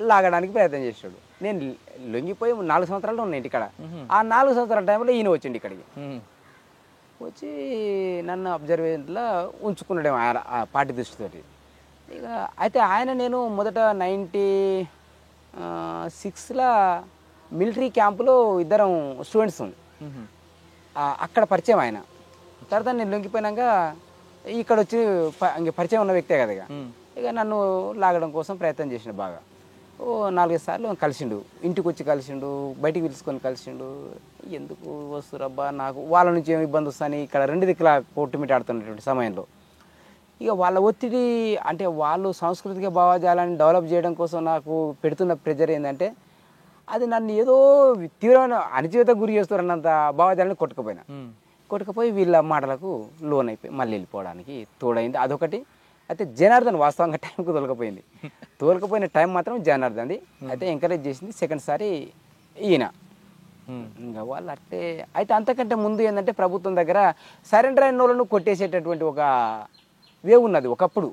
Speaker 2: లాగడానికి ప్రయత్నం చేసాడు. నేను లొంగిపోయి 4 సంవత్సరాలు ఉన్నాయి ఇంటికాడ. ఆ 4 సంవత్సరాల టైంలో ఈయన వచ్చిండు ఇక్కడికి. వచ్చి నన్ను అబ్జర్వేషన్లో ఉంచుకున్నాడు ఆయన ఆ పార్టీ దృష్టితోటి. ఇక అయితే నేను మొదట 96లో మిలిటరీ క్యాంపులో ఇద్దరం స్టూడెంట్స్ అక్కడ పరిచయం ఆయన. తర్వాత నేను లొంగిపోయినాక ఇక్కడ వచ్చి ఇంక పరిచయం ఉన్న వ్యక్తే కదా. ఇక నన్ను లాగడం కోసం ప్రయత్నం చేసిన బాగా. 4-5 సార్లు కలిసిండు, ఇంటికి వచ్చి కలిసిండు, బయటికి పిలుచుకొని కలిసిండు. ఎందుకు వస్తురబ్బా నాకు వాళ్ళ నుంచి ఏమి ఇబ్బంది వస్తాయని ఇక్కడ 2 దిక్కులా కొట్టుమిటి ఆడుతున్నటువంటి సమయంలో ఇక వాళ్ళ ఒత్తిడి అంటే వాళ్ళు సాంస్కృతిక భావజాలాన్ని డెవలప్ చేయడం కోసం నాకు పెడుతున్న ప్రెజర్ ఏంటంటే అది నన్ను ఏదో తీవ్రమైన అణచివేత గురి చేస్తారన్నంత భావజాలాన్ని కొట్టుకుపోయి వీళ్ళ మాటలకు లోన్ అయిపోయి మళ్ళీ వెళ్ళిపోవడానికి తోడైంది అదొకటి. అయితే జనార్దన్ వాస్తవంగా టైంకు తోలకపోయిన టైం మాత్రం జనార్దన్ది. అయితే ఎంకరేజ్ చేసింది సెకండ్ సారి ఈయన. ఇంకా వాళ్ళు అట్టే. అయితే అంతకంటే ముందు ఏంటంటే ప్రభుత్వం దగ్గర సరెండర్ అయిన వాళ్ళను కొట్టేసేటటువంటి ఒక వేవ్ ఉన్నది ఒకప్పుడు.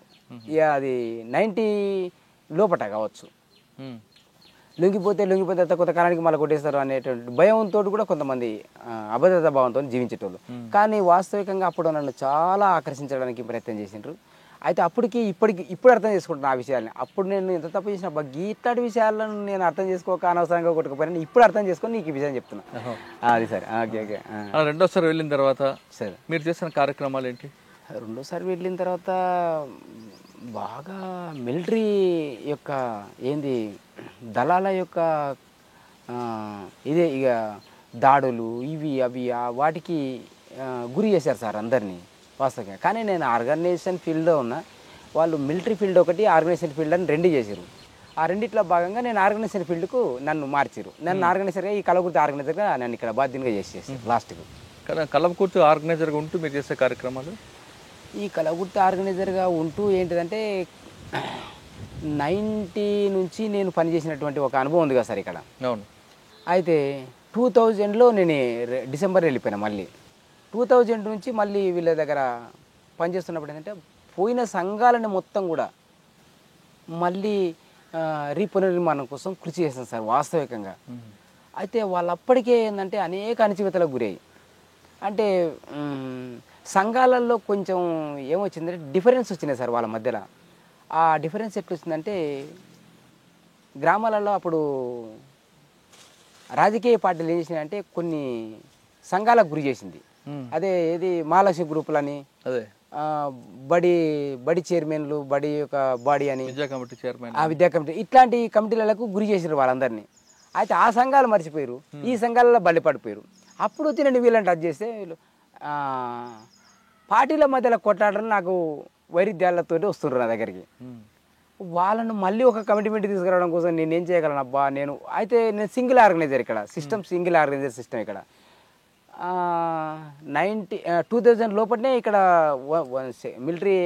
Speaker 2: అది 90 లోపట కావచ్చు. లొంగిపోతే కొత్త కాలానికి మళ్ళీ కొట్టేస్తారు అనేటువంటి భయంతో కూడా కొంతమంది అభద్రతా భావంతో జీవించేటోళ్ళు. కానీ వాస్తవికంగా అప్పుడు నన్ను చాలా ఆకర్షించడానికి ప్రయత్నం చేసిండ్రు. అయితే ఇప్పుడు అర్థం చేసుకుంటున్నాను ఆ విషయాన్ని. అప్పుడు నేను ఎంత తప్పు చేసిన ఇట్లాంటి విషయాలను నేను అర్థం చేసుకోక అనవసరంగా కొట్టుకుపోయినా ఇప్పుడు అర్థం చేసుకొని నీకు ఈ విషయం చెప్తున్నా. అది సరే. ఓకే.
Speaker 1: రెండోసారి వెళ్ళిన తర్వాత
Speaker 2: సరే
Speaker 1: మీరు చేసిన కార్యక్రమాలు ఏంటి?
Speaker 2: రెండోసారి వెళ్ళిన తర్వాత బాగా మిలిటరీ యొక్క దళాల యొక్క ఇదే ఇక దాడులు ఇవి అవి వాటికి గురి చేశారు సార్ అందరినీ వాస్తవంగా. కానీ నేను ఆర్గనైజేషన్ ఫీల్డ్లో ఉన్నా, వాళ్ళు మిలిటరీ ఫీల్డ్ ఒకటి ఆర్గనైజేషన్ ఫీల్డ్ అని 2 చేశారు. ఆ రెండిట్లో భాగంగా నేను ఆర్గనైజేషన్ ఫీల్డ్కు నన్ను మార్చారు. నన్ను ఆర్గనైజర్గా ఈ కలవకుర్తి ఆర్గనైజర్గా నన్ను ఇక్కడ బాధ్యతగా చేసేసారు లాస్ట్కు.
Speaker 1: కలవకుర్తి ఆర్గనైజర్గా ఉంటూ మీరు చేసే కార్యక్రమాలు
Speaker 2: ఈ కలవకుర్తి ఆర్గనైజర్గా ఉంటూ ఏంటిదంటే 90 నుంచి నేను పనిచేసినటువంటి ఒక అనుభవం ఉంది కదా సార్ ఇక్కడ.
Speaker 1: అవును.
Speaker 2: అయితే 2000లో నేను డిసెంబర్ వెళ్ళిపోయినా. మళ్ళీ 2000 నుంచి మళ్ళీ వీళ్ళ దగ్గర పనిచేస్తున్నప్పుడు ఏంటంటే పోయిన సంఘాలని మొత్తం కూడా మళ్ళీ పునర్నిర్మాణం కోసం కృషి చేస్తాను సార్ వాస్తవికంగా. అయితే వాళ్ళప్పటికే ఏంటంటే అనేక అణచివేతలకు గురయ్యి అంటే సంఘాలలో కొంచెం ఏమొచ్చిందంటే డిఫరెన్స్ వచ్చినాయి సార్ వాళ్ళ మధ్యలో. ఆ డిఫరెన్స్ ఎట్లా వచ్చిందంటే గ్రామాలలో అప్పుడు రాజకీయ పార్టీలు ఏం చేసినాయంటే కొన్ని సంఘాలకు గురి చేసింది. అదే ఏది మహాలక్ష్మి గ్రూపులని,
Speaker 1: అదే
Speaker 2: బడి చైర్మన్లు, బడి యొక్క బాడీ అని
Speaker 1: విద్యా కమిటీ చైర్మన్,
Speaker 2: విద్యా కమిటీ ఇట్లాంటి కమిటీలకు గురి చేసారు వాళ్ళందరినీ. అయితే ఆ సంఘాలు మర్చిపోయారు, ఈ సంఘాలలో బలి పడిపోయారు. అప్పుడు వచ్చి నేను వీళ్ళని టచ్ చేస్తే వీళ్ళు పార్టీల మధ్యలో కొట్లాడడం నాకు వైరుధ్యాలతో వస్తున్నారు నా దగ్గరికి. వాళ్ళను మళ్ళీ ఒక కమిట్మెంట్ తీసుకురావడం కోసం నేనేం చేయగలను అబ్బా అయితే నేను సింగిల్ ఆర్గనైజర్ ఇక్కడ సింగిల్ ఆర్గనైజర్ సిస్టమ్ ఇక్కడ 2000 లోపలనే ఇక్కడ మిలిటరీ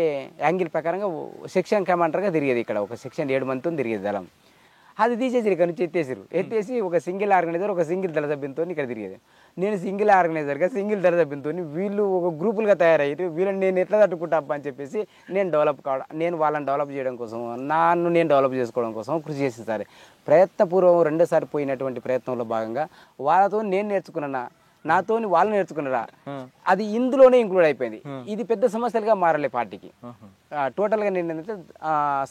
Speaker 2: యాంగిల్ ప్రకారంగా సెక్షన్ కమాండర్గా తిరిగేది. ఇక్కడ ఒక సెక్షన్ 7 మందితో తిరిగేది దళం. అది తీసేసి ఇక్కడ నుంచి ఎత్తేసి ఒక సింగిల్ ఆర్గనైజర్ ఒక సింగిల్ దళ సభ్యంతో ఇక్కడ తిరిగేది. నేను సింగిల్ ఆర్గనైజర్గా సింగిల్ దళ సభ్యంతో వీళ్ళు ఒక గ్రూపులుగా తయారయ్యారు. వీళ్ళని నేను ఎట్లా తట్టుకుంటా అని చెప్పేసి నేను వాళ్ళని డెవలప్ చేయడం కోసం నన్ను నేను డెవలప్ చేసుకోవడం కోసం కృషి చేసింది సార్. ప్రయత్నపూర్వం రెండోసారి పోయినటువంటి ప్రయత్నంలో భాగంగా వాళ్ళతో నేను నేర్చుకున్నా, నాతోని వాళ్ళు నేర్చుకున్నారా, అది ఇందులోనే ఇంక్లూడ్ అయిపోయింది. ఇది పెద్ద సమస్యలుగా మారలే పార్టీకి. టోటల్గా నేను ఏంటంటే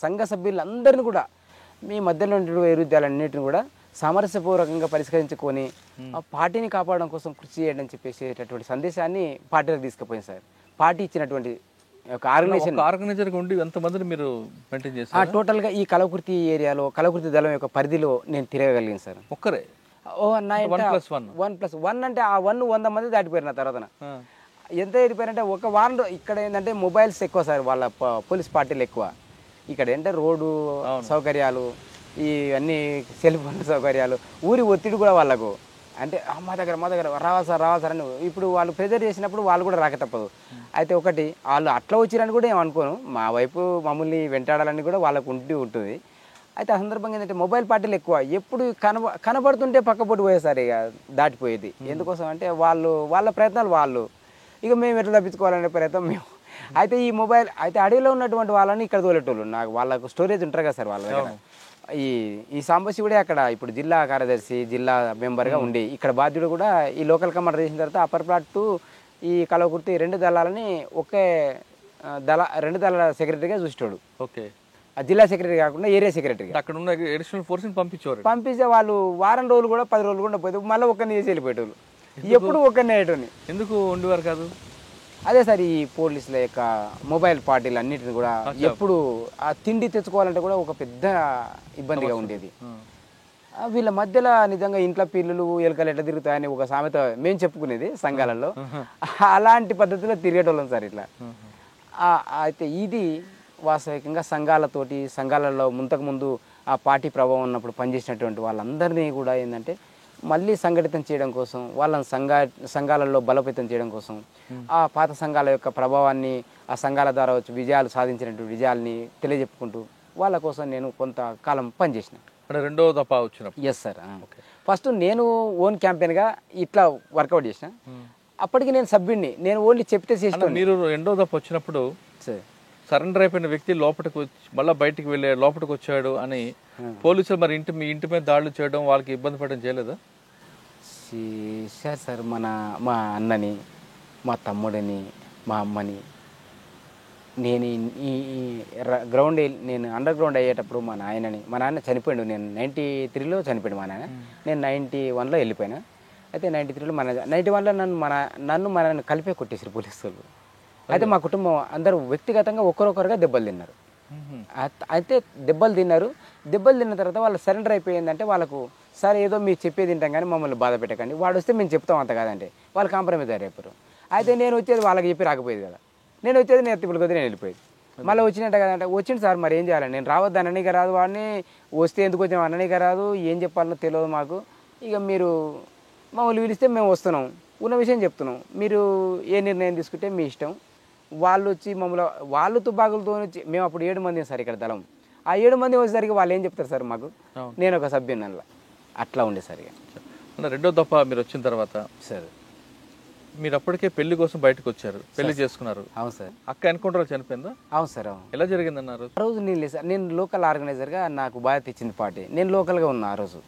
Speaker 2: సంఘ సభ్యులందరినీ కూడా మీ మధ్యలో ఉండే వైరుధ్యాలన్నింటిని కూడా సామరస్యపూర్వకంగా పరిష్కరించుకొని ఆ పార్టీని కాపాడడం కోసం కృషి చేయడం చెప్పేసేటటువంటి సందేశాన్ని పార్టీలకు తీసుకుపోయింది సార్. పార్టీ ఇచ్చినటువంటి ఒక
Speaker 1: ఆర్గనైజర్ ఉండి ఎంతమందిని మీరు మెయింటైన్ చేస్తారు?
Speaker 2: టోటల్గా ఈ కలవకుర్తి ఏరియాలో కలవకుర్తి దళం యొక్క పరిధిలో నేను తిరగగలిగాను సార్.
Speaker 1: ఒక్కరే?
Speaker 2: అన్న 1+1 అంటే ఆ 100 మంది దాటిపోయారు. నా తర్వాత ఎంత వెళ్ళిపోయారంటే ఒక వారంలో ఇక్కడ ఏంటంటే మొబైల్స్ ఎక్కువ సార్, వాళ్ళ పోలీస్ పార్టీలు ఎక్కువ. ఇక్కడ ఏంటంటే రోడ్డు సౌకర్యాలు, ఈ అన్ని సెల్ ఫోన్ సౌకర్యాలు, ఊరి ఒత్తిడి కూడా వాళ్ళకు అంటే మా దగ్గర రావాలి సార్ అని ఇప్పుడు వాళ్ళు ప్రెజర్ చేసినప్పుడు వాళ్ళు కూడా రాక తప్పదు. అయితే ఒకటి వాళ్ళు అట్లా వచ్చిరని కూడా ఏమనుకోను, మా వైపు మమ్మల్ని వెంటాడాలని కూడా వాళ్ళకు ఉంటుంది. అయితే ఆ సందర్భంగా ఏంటంటే మొబైల్ పార్టీలు ఎక్కువ, ఎప్పుడు కనబడుతుంటే పక్కపోటు పోయేసారి ఇక దాటిపోయేది. ఎందుకోసం అంటే వాళ్ళ ప్రయత్నాలు వాళ్ళు, ఇక మేము ఎట్లా తప్పించుకోవాలనే ప్రయత్నం మేము. అయితే ఈ మొబైల్ అయితే అడవిలో ఉన్నటువంటి వాళ్ళని ఇక్కడ తోలేటోళ్ళు, నాకు వాళ్ళకు స్టోరేజ్ ఉంటారు కదా సార్ వాళ్ళ దగ్గర. ఈ సాంబశివుడే అక్కడ ఇప్పుడు జిల్లా కార్యదర్శి, జిల్లా మెంబర్గా ఉండి ఇక్కడ బాధ్యుడు కూడా ఈ లోకల్ కమాండర్ చేసిన తర్వాత అప్పర్ ప్లాట్ టు ఈ కలవకుర్తి 2 దళాలని ఒకే రెండు దళాల సెక్రటరీగా చూసేటోడు.
Speaker 1: ఓకే,
Speaker 2: ఆ జిల్లా సెక్రటరీ కాకుండా ఏరియా సెక్రటరీ.
Speaker 1: అక్కడ ఉన్న అడిషనల్ ఫోర్స్ని
Speaker 2: పంపిస్తే వాళ్ళు వారం రోజులు కూడా 10 రోజులు కూడా పోతే మళ్ళీ ఒక్కరిని చేసి వెళ్ళిపోయేటోళ్ళు. ఎప్పుడు ఒక్కరిని అయ్యేటోని.
Speaker 1: ఎందుకు ఉండేవారు కాదు?
Speaker 2: అదే సార్, ఈ పోలీసుల యొక్క మొబైల్ పార్టీలు అన్నిటిని కూడా ఎప్పుడు ఆ తిండి తెచ్చుకోవాలంటే కూడా ఒక పెద్ద ఇబ్బందిగా ఉండేది. వీళ్ళ మధ్యలో నిజంగా ఇంట్లో పిల్లలు ఎలుకలు ఎట్లా తిరుగుతాయని ఒక సామెత మేము చెప్పుకునేది సంఘాలలో. అలాంటి పద్ధతిలో తిరిగేటోళ్ళం సార్ ఇట్లా. అయితే ఇది వాస్తవికంగా సంఘాలలో ముందు ఆ పార్టీ ప్రభావం ఉన్నప్పుడు పనిచేసినటువంటి వాళ్ళందరినీ కూడా ఏంటంటే మళ్ళీ సంఘటితం చేయడం కోసం, వాళ్ళని సంఘాలలో బలోపేతం చేయడం కోసం, ఆ పాత సంఘాల యొక్క ప్రభావాన్ని ఆ సంఘాల ద్వారా వచ్చి విజయాలు సాధించినటువంటి విజయాల్ని తెలియజెప్పుకుంటూ వాళ్ళ కోసం నేను కొంతకాలం పనిచేసిన.
Speaker 1: అంటే రెండో దఫా వచ్చినప్పుడు?
Speaker 2: Yes sir. ఫస్ట్ నేను ఓన్ క్యాంపెయిన్గా ఇట్లా వర్కౌట్ చేసిన. అప్పటికి నేను సభ్యుడిని, నేను ఓన్లీ చెప్తే చేసిన.
Speaker 1: మీరు రెండో దఫా వచ్చినప్పుడు సరెండర్ అయిపోయిన వ్యక్తి లోపలికి వచ్చి మళ్ళీ బయటికి వెళ్ళే లోపలికి వచ్చాడు అని పోలీసులు మరి మీ ఇంటి మీద దాడులు చేయడం, వాళ్ళకి ఇబ్బంది పడడం చేయలేదా?
Speaker 2: సార్ మా అన్నని, మా తమ్ముడిని, మా అమ్మని నేను ఈ గ్రౌండ్ నేను అండర్ గ్రౌండ్ అయ్యేటప్పుడు మా నాన్న చనిపోయాడు. నేను 93లో చనిపోయాడు మా నాన్న. నేను 91లో వెళ్ళిపోయినా. అయితే 93లో 91లో నన్ను కలిపే కొట్టేసారు పోలీసు వాళ్ళు. అయితే మా కుటుంబం అందరూ వ్యక్తిగతంగా ఒకరొకరుగా దెబ్బలు తిన్నారు. అయితే దెబ్బలు తిన్న తర్వాత వాళ్ళు సరెండర్ అయిపోయిందంటే వాళ్ళకు సరే ఏదో మీరు చెప్పేది తింటాం కానీ మమ్మల్ని బాధ పెట్టకండి, వాడు వస్తే మేము చెప్తాం అంత కాదంటే వాళ్ళు కాంప్రమైజ్ అయిపోయారు. అయితే నేను వచ్చేది వాళ్ళకి చెప్పి రాకపోయేది కదా, నేను వచ్చేది నేను తిప్పులు కొద్ది నేను వెళ్ళిపోయేది. మళ్ళీ వచ్చినట్ట కదంటే వచ్చింది సార్ మరి ఏం చేయాలి, నేను రావద్దు అననీక రాదు, వాడిని వస్తే ఎందుకు వచ్చాము అననీక రాదు, ఏం చెప్పాలనో తెలియదు మాకు, ఇక మీరు మమ్మల్ని పిలిస్తే మేము వస్తున్నాం, ఉన్న విషయం చెప్తున్నాం, మీరు ఏ నిర్ణయం తీసుకుంటే మీ ఇష్టం. వాళ్ళు వచ్చి వాళ్ళు తుపాకులతో వచ్చి మేము అప్పుడు 7 మంది సార్ ఇక్కడ దళం. ఆ 7 మంది వచ్చేసరికి వాళ్ళు ఏం చెప్తారు సార్ మాకు, నేను ఒక సభ్యుని అలా అట్లా ఉండే సార్. ఇక
Speaker 1: రెండో దఫా మీరు వచ్చిన తర్వాత
Speaker 2: సార్
Speaker 1: మీరు అప్పటికే పెళ్లి కోసం బయటకు వచ్చారు, పెళ్లి చేసుకున్నారు.
Speaker 2: అవును సార్.
Speaker 1: అక్క ఎన్కౌంటర్ చనిపోయిందా?
Speaker 2: అవును సార్. అవును.
Speaker 1: ఎలా జరిగిందన్నారు?
Speaker 2: ఆ రోజు నేను లేదు సార్, నేను లోకల్ ఆర్గనైజర్గా నాకు బాధ్యత ఇచ్చింది పార్టీ, నేను లోకల్గా ఉన్నా ఆ రోజు.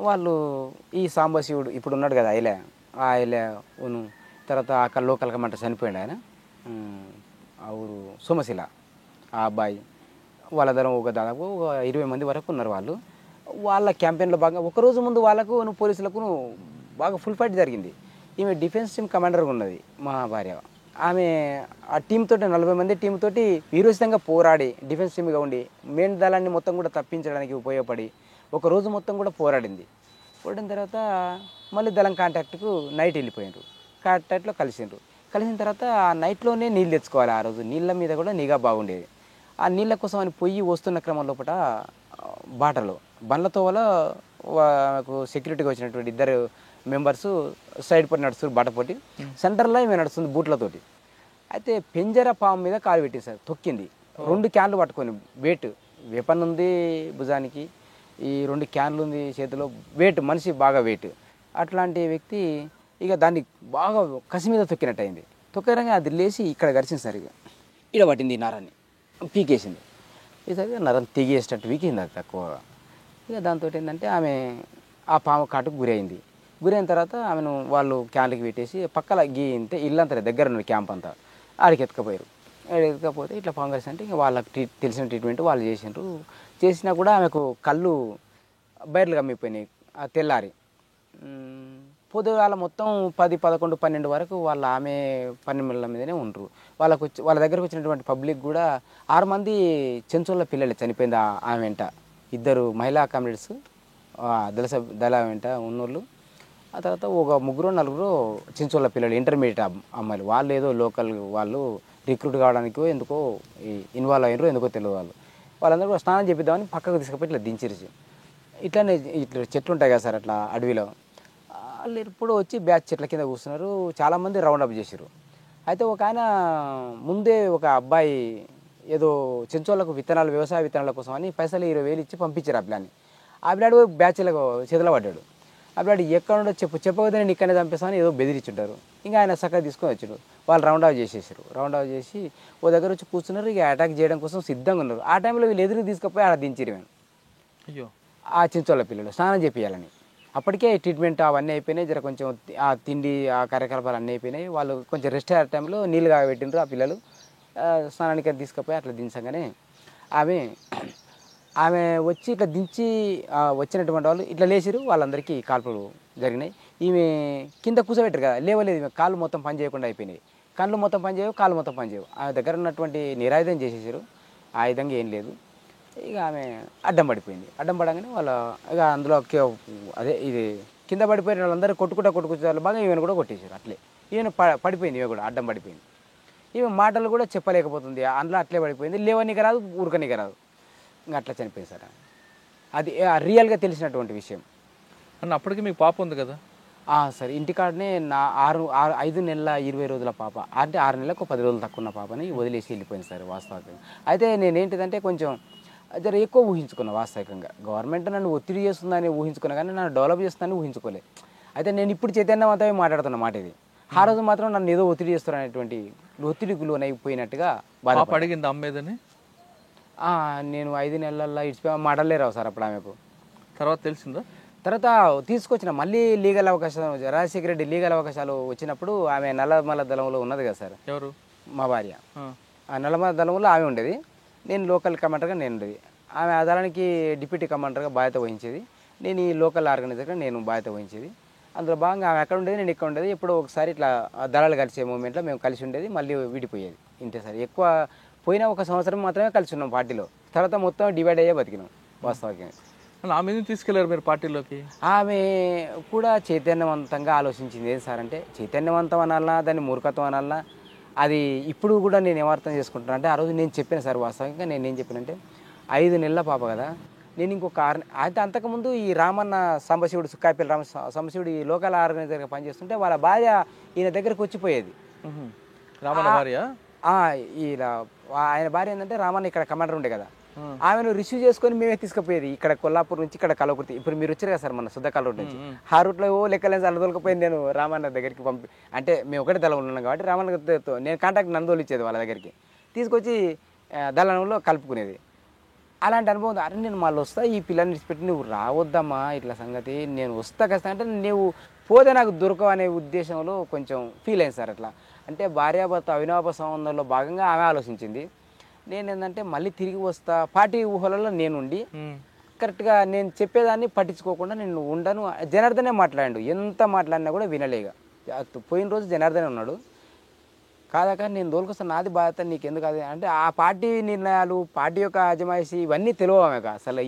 Speaker 2: వాళ్ళు ఈ సాంబశివుడు ఇప్పుడు ఉన్నాడు కదా ఐలే తర్వాత అక్కడ లోకల్ కమంట చనిపోయాడు ఆయన, ఆ ఊరు సోమశిల, ఆ అబ్బాయి వాళ్ళ దగ్గర దాదాపు 20 మంది వరకు ఉన్నారు వాళ్ళు. వాళ్ళ క్యాంపెయిన్లో భాగంగా ఒకరోజు ముందు వాళ్ళకు పోలీసులకు బాగా ఫుల్ ఫైట్ జరిగింది. ఈమె డిఫెన్స్ టీమ్ కమాండర్గా ఉన్నది మా భార్య. ఆమె ఆ టీంతో 40 మంది టీంతోటి వీరోచితంగా పోరాడి డిఫెన్స్ టీమ్గా ఉండి మెయిన్ దళాన్ని మొత్తం కూడా తప్పించడానికి ఉపయోగపడి ఒక రోజు మొత్తం కూడా పోరాడిన తర్వాత మళ్ళీ దళం కాంటాక్ట్కు నైట్ వెళ్ళిపోయినారు. కాంటాక్ట్లో కలిసిన తర్వాత ఆ నైట్లోనే నీళ్ళు తెచ్చుకోవాలి. ఆ రోజు నీళ్ళ మీద కూడా నిఘా బాగుండేది. ఆ నీళ్ళ కోసం అని పొయ్యి వస్తున్న క్రమం లోపల బండ్లతో వాళ్ళకు సెక్యూరిటీగా వచ్చినటువంటి 2 మెంబర్స్ సైడ్ పడి నడుస్తారు బాటపోటి, సెంటర్లో ఈమె నడుస్తుంది బూట్లతోటి. అయితే పెంజర పాము మీద కాలు పెట్టింది సార్, తొక్కింది. 2 క్యాన్లు పట్టుకొని వెపన్ ఉంది భుజానికి, ఈ 2 క్యాన్లు ఉంది చేతిలో, వెయిట్ మనిషి బాగా వెయిట్. అట్లాంటి వ్యక్తి ఇక దాన్ని బాగా కసి మీద తొక్కినట్టు అయింది. తొక్కరంగా అది లేచి ఇక్కడ గరిచింది సరిగా, ఈడ పట్టింది ఈ నరాన్ని, పీకేసింది. ఈసారి నరం తెగేసేటట్టు వీకింది అది తక్కువగా. ఇక దాంతో ఏంటంటే ఆమె ఆ పాము కాటుకు గురైంది. గురైన తర్వాత ఆమెను వాళ్ళు క్యాన్లకి పెట్టేసి పక్కల గీంతే ఇల్లంతా దగ్గర ఉన్న క్యాంప్ అంతా ఆడికి ఎత్తుకపోయారు. ఎత్తుకపోతే ఇట్లా పాము కరిచి అంటే ఇంకా వాళ్ళకి తెలిసిన ట్రీట్మెంట్ వాళ్ళు చేసిండ్రు. చేసినా కూడా ఆమెకు కళ్ళు బయర్లు కమ్మిపోయినాయి ఆ తెల్లారి. పొద్దుగాల మొత్తం 10, 11, 12 వరకు వాళ్ళ ఆమె పన్నెండుల మీదనే ఉండరు. వాళ్ళ దగ్గరకు వచ్చినటువంటి పబ్లిక్ కూడా 6 మంది చెంచోళ్ళ పిల్లలు చనిపోయింది ఆమె వెంట. 2 మహిళా కామ్రేడ్స్ దళ వెంట ఉన్నోళ్ళు. ఆ తర్వాత ఒక 3, 4 చెంచోళ్ళ పిల్లలు ఇంటర్మీడియట్ అమ్మాయిలు. వాళ్ళు ఏదో లోకల్ వాళ్ళు రిక్రూట్ కావడానికో ఎందుకో ఇన్వాల్వ్ అయ్యారో ఎందుకో తెలియదు. వాళ్ళందరూ కూడా స్నానం చేపిద్దామని పక్కకు తీసుకుపోయి ఇట్లా దించిరిచి, ఇట్లానే ఇట్లా చెట్లు ఉంటాయి కదా సార్ అట్లా అడవిలో, వాళ్ళు ఇప్పుడు వచ్చి బ్యాచ్ చెట్ల కింద కూర్చున్నారు. చాలామంది రౌండ్ అప్ చేశారు. అయితే ఒక ఆయన ముందే ఒక అబ్బాయి ఏదో చెంచోళ్ళకు విత్తనాలు, వ్యవసాయ విత్తనాల కోసం అని పైసలు 20,000 ఇచ్చి పంపించారు ఆ పిల్లాన్ని. ఆ పిల్లాడు బ్యాచ్లకు చేతిలో పడ్డాడు. ఆ పిల్లాడు ఎక్కడుండో చెప్పకపోతే నేను ఇక్కడనే చంపేస్తామని ఏదో బెదిరించుంటారు. ఇంకా ఆయన చక్కగా తీసుకొని వచ్చాడు. వాళ్ళు రౌండ్ ఆఫ్ చేసేసారు. రౌండ్ ఆఫ్ చేసి ఓ దగ్గర వచ్చి కూర్చున్నారు. ఇక అటాక్ చేయడం కోసం సిద్ధంగా ఉన్నారు. ఆ టైంలో వీళ్ళు ఎదురు తీసుకుపోయి ఆడ దించిరు.
Speaker 1: అయ్యో,
Speaker 2: ఆ చెంచోళ్ళ పిల్లలు స్నానం చేపియాలని. అప్పటికే ట్రీట్మెంట్ అవన్నీ అయిపోయినాయి. జర కొంచెం ఆ తిండి ఆ కార్యకలాపాలు అన్నీ అయిపోయినాయి. వాళ్ళు కొంచెం రెస్ట్ అయ్యే టైంలో నీళ్ళు కాగబెట్టిండ్రు ఆ పిల్లలు. స్నానానికి తీసుకుపోయి అట్లా దించగానే ఆమె వచ్చి ఇట్లా దించి వచ్చినటువంటి వాళ్ళు ఇట్లా లేచిరు. వాళ్ళందరికీ కాల్పులు జరిగినాయి. ఈమె కింద కూర్చోబెట్టారు కదా, లేవలేదు. ఈమె కాళ్ళు మొత్తం పని చేయకుండా అయిపోయినాయి. కళ్ళు మొత్తం పని చేయవు, కాళ్ళు మొత్తం పని చేయవు. ఆమె దగ్గర ఉన్నటువంటి నిరాయుధం చేసేసారు. ఆయుధంగా ఏం లేదు. ఇక ఆమె అడ్డం పడిపోయింది. అడ్డం పడగానే వాళ్ళ ఇక అందులో అదే ఇది కింద పడిపోయిన వాళ్ళందరూ కొట్టుకుంటూ బాగా ఈమెను కూడా కొట్టేశారు. అట్లే ఈమెను పడిపోయింది. ఈమె కూడా అడ్డం పడిపోయింది. ఈమె మాటలు కూడా చెప్పలేకపోతుంది. అందులో అట్లే పడిపోయింది. లేవనీకి రాదు, ఊరకనీకి రాదు. ఇంకా అట్లా చనిపోయింది సార్. అది రియల్గా తెలిసినటువంటి విషయం.
Speaker 1: అన్న అప్పటికి మీకు పాప ఉంది కదా?
Speaker 2: సార్ ఇంటికాడనే నా 5 నెలల 20 రోజుల పాప, అంటే 6 నెలలకు 10 రోజులు తక్కువ ఉన్న పాపని వదిలేసి వెళ్ళిపోయింది సార్ వాస్తవంగా. అయితే నేనేంటిదంటే కొంచెం జర ఎక్కువ ఊహించుకున్నా వాస్తవికంగా. గవర్నమెంట్ నన్ను ఒత్తిడి చేస్తుందని ఊహించుకున్నా కానీ నన్ను డెవలప్ చేస్తుందని ఊహించుకోలేదు. అయితే నేను ఇప్పుడు చైతన్యవంతమే మాట్లాడుతున్న మాట ఇది. ఆ రోజు మాత్రం నన్ను ఏదో ఒత్తిడి చేస్తున్నారనేటువంటి ఒత్తిడికి లోనైపోయినట్టుగా
Speaker 1: పాప అడిగింది అమ్మేదని.
Speaker 2: నేను 5 నెలల్లో ఇచ్చిపోయా మాటలే రావు సార్ అప్పుడు ఆమెకు.
Speaker 1: తర్వాత తెలిసిందా?
Speaker 2: తర్వాత తీసుకొచ్చిన మళ్ళీ లీగల్ అవకాశం, రాజశేఖర రెడ్డి లీగల్ అవకాశాలు వచ్చినప్పుడు ఆమె నల్లమల దళంలో ఉన్నది కదా సార్.
Speaker 1: ఎవరు?
Speaker 2: మా భార్య. ఆ నల్లమల దళంలో ఆమె ఉండేది. నేను లోకల్ కమాండర్గా నేను ఉండేది. ఆమె ఆ దళానికి డిప్యూటీ కమాండర్గా బాధ్యత వహించేది. నేను ఈ లోకల్ ఆర్గనైజర్గా నేను బాధ్యత వహించేది. అందులో భాగంగా ఆమె ఎక్కడ ఉండేది, నేను ఇక్కడ ఉండేది. ఎప్పుడో ఒకసారి ఇట్లా దళాలు కలిసే మూమెంట్లో మేము కలిసి ఉండేది, మళ్ళీ విడిపోయేది. ఇంతే సార్. ఎక్కువ పోయినా 1 సంవత్సరం మాత్రమే కలిసి ఉన్నాం పార్టీలో. తర్వాత మొత్తం డివైడ్ అయ్యే బతికినాం వాస్తవంగా.
Speaker 1: ఆమె ఎందుకు తీసుకెళ్లారు మీరు పార్టీలోకి?
Speaker 2: ఆమె కూడా చైతన్యవంతంగా ఆలోచించింది. ఏం సార్ అంటే చైతన్యవంతం అనాలన్నా, దాన్ని మూర్ఖత్వం అనాలన్నా, అది ఇప్పుడు కూడా నేను ఏమర్థం చేసుకుంటున్నాను అంటే, ఆ రోజు నేను చెప్పాను సార్ వాస్తవంగా. నేను ఏం చెప్పానంటే 5 నెలల పాప కదా, నేను ఇంకొక 6 అయితే అంతకుముందు ఈ రామన్న సాంబశివుడు, సుక్కాపల్లి సాంబశివుడు ఈ లోకల్ ఆర్గనైజర్గా పనిచేస్తుంటే వాళ్ళ భార్య ఈయన దగ్గరకు వచ్చిపోయేది.
Speaker 1: రామన్న భార్య?
Speaker 2: ఇలా ఆయన భార్య ఏంటంటే రామన్న ఇక్కడ కమాండర్ ఉండే కదా, ఆమెను రిసీవ్ చేసుకొని మేమే తీసుకుపోయేది. ఇక్కడ కొల్లాపూర్ నుంచి ఇక్కడ కలవకుర్తి. ఇప్పుడు మీరు వచ్చారు కదా సార్ మన సుద్దకాల రూట్ నుంచి, ఆ రూట్లో లెక్కలేని అలా తోలుకపోయింది. నేను రామన్న దగ్గరికి అంటే మేము ఒకటే దళంలో ఉన్నాం కాబట్టి రామన్న నేను కాంటాక్ట్ నందోలు ఇచ్చేది వాళ్ళ దగ్గరికి, తీసుకొచ్చి దళంలో కలుపుకునేది. అలాంటి అనుభవం. అరే నేను మళ్ళీ వస్తా, ఈ పిల్లల్ని విడిచిపెట్టి నువ్వు రావద్దమ్మా, ఇట్లా సంగతి నేను వస్తా ఖచ్చితంగా అంటే నువ్వు పోతే నాకు దొరకవు అనే ఉద్దేశంలో కొంచెం ఫీల్ అయింది సార్. అట్లా అంటే భార్యాభర్త అవినాభ సంబంధంలో భాగంగా ఆమె ఆలోచించింది. నేను ఏంటంటే మళ్ళీ తిరిగి వస్తా పార్టీ ఊహలలో నేనుండి కరెక్ట్గా నేను చెప్పేదాన్ని పట్టించుకోకుండా నేను ఉండను. జనార్దనే మాట్లాడాడు, ఎంత మాట్లాడినా కూడా వినలేక. పోయిన రోజు జనార్దనే ఉన్నాడు. కాదాక నేను దోలుకొస్తాను, నాది బాధ్యత, నీకెందుకు అది అంటే ఆ పార్టీ నిర్ణయాలు, పార్టీ యొక్క అజమాయిషి ఇవన్నీ తెలియవు ఆమెకు. అసలు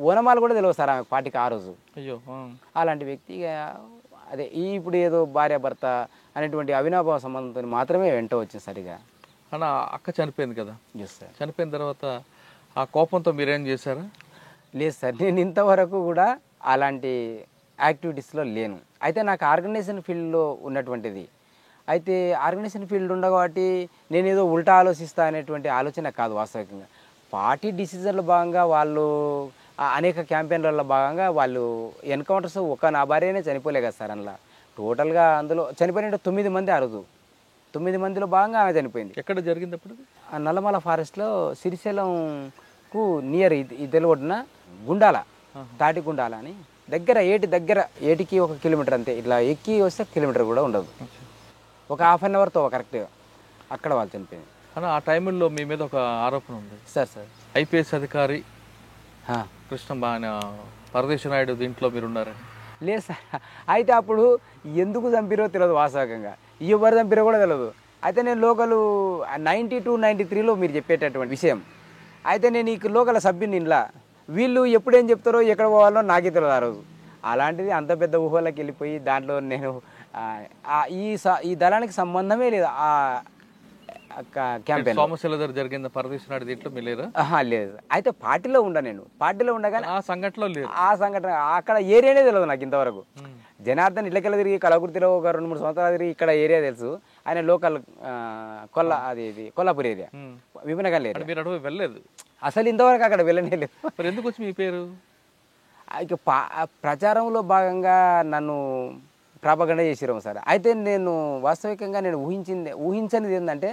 Speaker 2: ఓనమాలు కూడా తెలియదు సార్ ఆమెకు పార్టీకి ఆ రోజు.
Speaker 1: అయ్యో,
Speaker 2: అలాంటి వ్యక్తి అదే ఇప్పుడు ఏదో భార్యాభర్త అనేటువంటి అవినాభావ సంబంధంతో మాత్రమే వెంట వచ్చింది సరిగా.
Speaker 1: అన్న అక్క చనిపోయింది కదా,
Speaker 2: సార్
Speaker 1: చనిపోయిన తర్వాత ఆ కోపంతో మీరేం చేశారా?
Speaker 2: లేదు సార్, నేను ఇంతవరకు కూడా అలాంటి యాక్టివిటీస్లో లేను. అయితే నాకు ఆర్గనైజేషన్ ఫీల్డ్లో ఉన్నటువంటిది. అయితే ఆర్గనైజేషన్ ఫీల్డ్ ఉండ కాబట్టి నేను ఏదో ఉల్టా ఆలోచిస్తా అనేటువంటి ఆలోచన కాదు వాస్తవికంగా. పార్టీ డిసిజన్లో భాగంగా వాళ్ళు అనేక క్యాంపెయిన్లలో భాగంగా వాళ్ళు ఎన్కౌంటర్స్ ఒక నా భార్యనే చనిపోలే కదా సార్ అందులో టోటల్గా అందులో చనిపోయిన 9 మంది ఆ రోజు 9 మందిలో భాగంగా ఆమె చనిపోయింది.
Speaker 1: ఎక్కడ జరిగింది అప్పుడు?
Speaker 2: ఆ నల్లమల ఫారెస్ట్లో శ్రీశైలంకు నియర్ ఇద్దరు ఒడ్డున గుండాల తాటి గుండాల అని దగ్గర ఏటికి 1 కిలోమీటర్ అంతే, ఇట్లా ఎక్కి వస్తే కిలోమీటర్ కూడా ఉండదు, ఒక హాఫ్ అన్ అవర్తో కరెక్ట్గా అక్కడ వాళ్ళు చనిపోయింది.
Speaker 1: అన్న ఆ టైంలో మీ మీద ఒక ఆరోపణ ఉంది
Speaker 2: సార్
Speaker 1: ఐపీఎస్ అధికారి కృష్ణ పరదేశ నాయుడు దీంట్లో మీరు ఉన్నారని.
Speaker 2: లేదు సార్, అయితే అప్పుడు ఎందుకు చంపిరో తెలియదు, వాస్తవికంగా ఎవరు చంపిరో కూడా తెలియదు. అయితే నేను లోకల్ 92, 93లో మీరు చెప్పేటటువంటి విషయం, అయితే నేను ఈ లోకల్ సభ్యుని ఇంట్లో వీళ్ళు ఎప్పుడేం చెప్తారో ఎక్కడ పోవాలో నాకే తెలియదు ఆ రోజు. అలాంటిది అంత పెద్ద ఊహలోకి వెళ్ళిపోయి దాంట్లో నేను ఈ దళానికి సంబంధమే లేదు ఆ క్యాంపెయిన్.
Speaker 1: సోమశిల దగ్గర జరిగింది పరదేశ నాయుడు దీంట్లో మీరు లేరా?
Speaker 2: లేదు, అయితే పార్టీలో ఉండగానే
Speaker 1: ఆ సంఘటనలో లేదు.
Speaker 2: ఆ సంఘటన అక్కడ ఏరియానే తెలియదు నాకు ఇంతవరకు. జనార్దన్ ఇళ్ళకెళ్ళ తిరిగి కలగుర్తిలో ఒక 2-3 సంవత్సరాలు తిరిగి ఇక్కడ ఏరియా తెలుసు, ఆయన లోకల్ కొల్లాపూర్ ఏరియా, విపినగల్ ఏరియా.
Speaker 1: మీరు అటు వెళ్ళలేదు
Speaker 2: అసలు ఇంతవరకు అక్కడ వెళ్ళనే లేదు.
Speaker 1: మరి ఎందుకు వచ్చి మీ పేరు?
Speaker 2: ఇక ప్రచారంలో భాగంగా నన్ను ప్రాపగండ చేసిరాము సార్. అయితే నేను వాస్తవికంగా నేను ఊహించనిది ఏంటంటే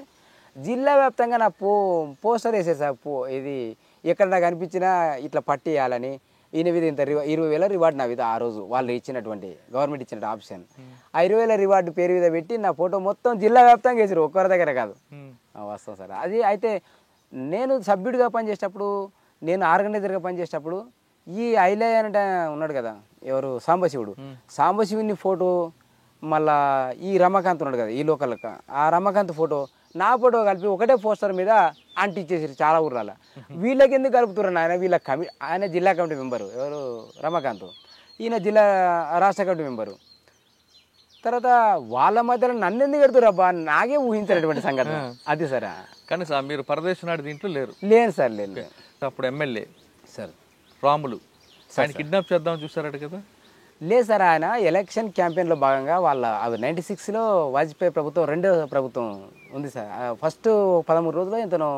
Speaker 2: జిల్లా వ్యాప్తంగా నా పోస్టర్ వేసేది సార్. ఇది ఎక్కడ నాకు అనిపించినా ఇట్లా పట్టేయాలని, ఈయన మీద ఇంత 20,000 రివార్డు నా మీద ఆ రోజు వాళ్ళు ఇచ్చినటువంటి గవర్నమెంట్ ఇచ్చిన ఆప్షన్, ఆ 20,000 రివార్డు పేరు మీద పెట్టి నా ఫోటో మొత్తం జిల్లా వ్యాప్తంగా వేసారు, ఒక్కరి దగ్గర కాదు. వాస్తవం సార్ అది. అయితే నేను సభ్యుడిగా పనిచేసేటప్పుడు, నేను ఆర్గనైజర్గా పనిచేసేటప్పుడు ఈ ఐలయ్య అంటే ఉన్నాడు కదా, ఎవరు సాంబశివుని ఫోటో, మళ్ళా ఈ రమాకాంత్ ఉన్నాడు కదా ఈ లోకల్, ఆ రమాకాంత్ ఫోటో నా ఫోటో కలిపి ఒకటే పోస్టర్ మీద అంటించేసారు చాలా ఊర్లలో. వీళ్ళకి ఎందుకు కలుపుతున్నారు ఆయన? ఆయన జిల్లా కమిటీ మెంబరు ఎవరు రమాకాంత్, ఈయన జిల్లా రాష్ట్ర కమిటీ మెంబరు. తర్వాత వాళ్ళ మధ్యలో నన్ను ఎందుకు పెడుతురబ్బా, నాకే ఊహించినటువంటి సంఘటన అది సార్.
Speaker 1: కానీ సార్ మీరు పరదేశ నాయుడు దీంట్లో
Speaker 2: లేను సార్. లేదు.
Speaker 1: అప్పుడు ఎమ్మెల్యే
Speaker 2: సార్
Speaker 1: రాములు ఆయన కిడ్నాప్ చేద్దామని చూసారట కదా?
Speaker 2: లేదు సార్, ఆయన ఎలక్షన్ క్యాంపెయిన్లో భాగంగా వాళ్ళ 96లో వాజ్పేయి ప్రభుత్వం, రెండో ప్రభుత్వం ఉంది సార్. ఫస్ట్ 13 రోజులు ఎంతనో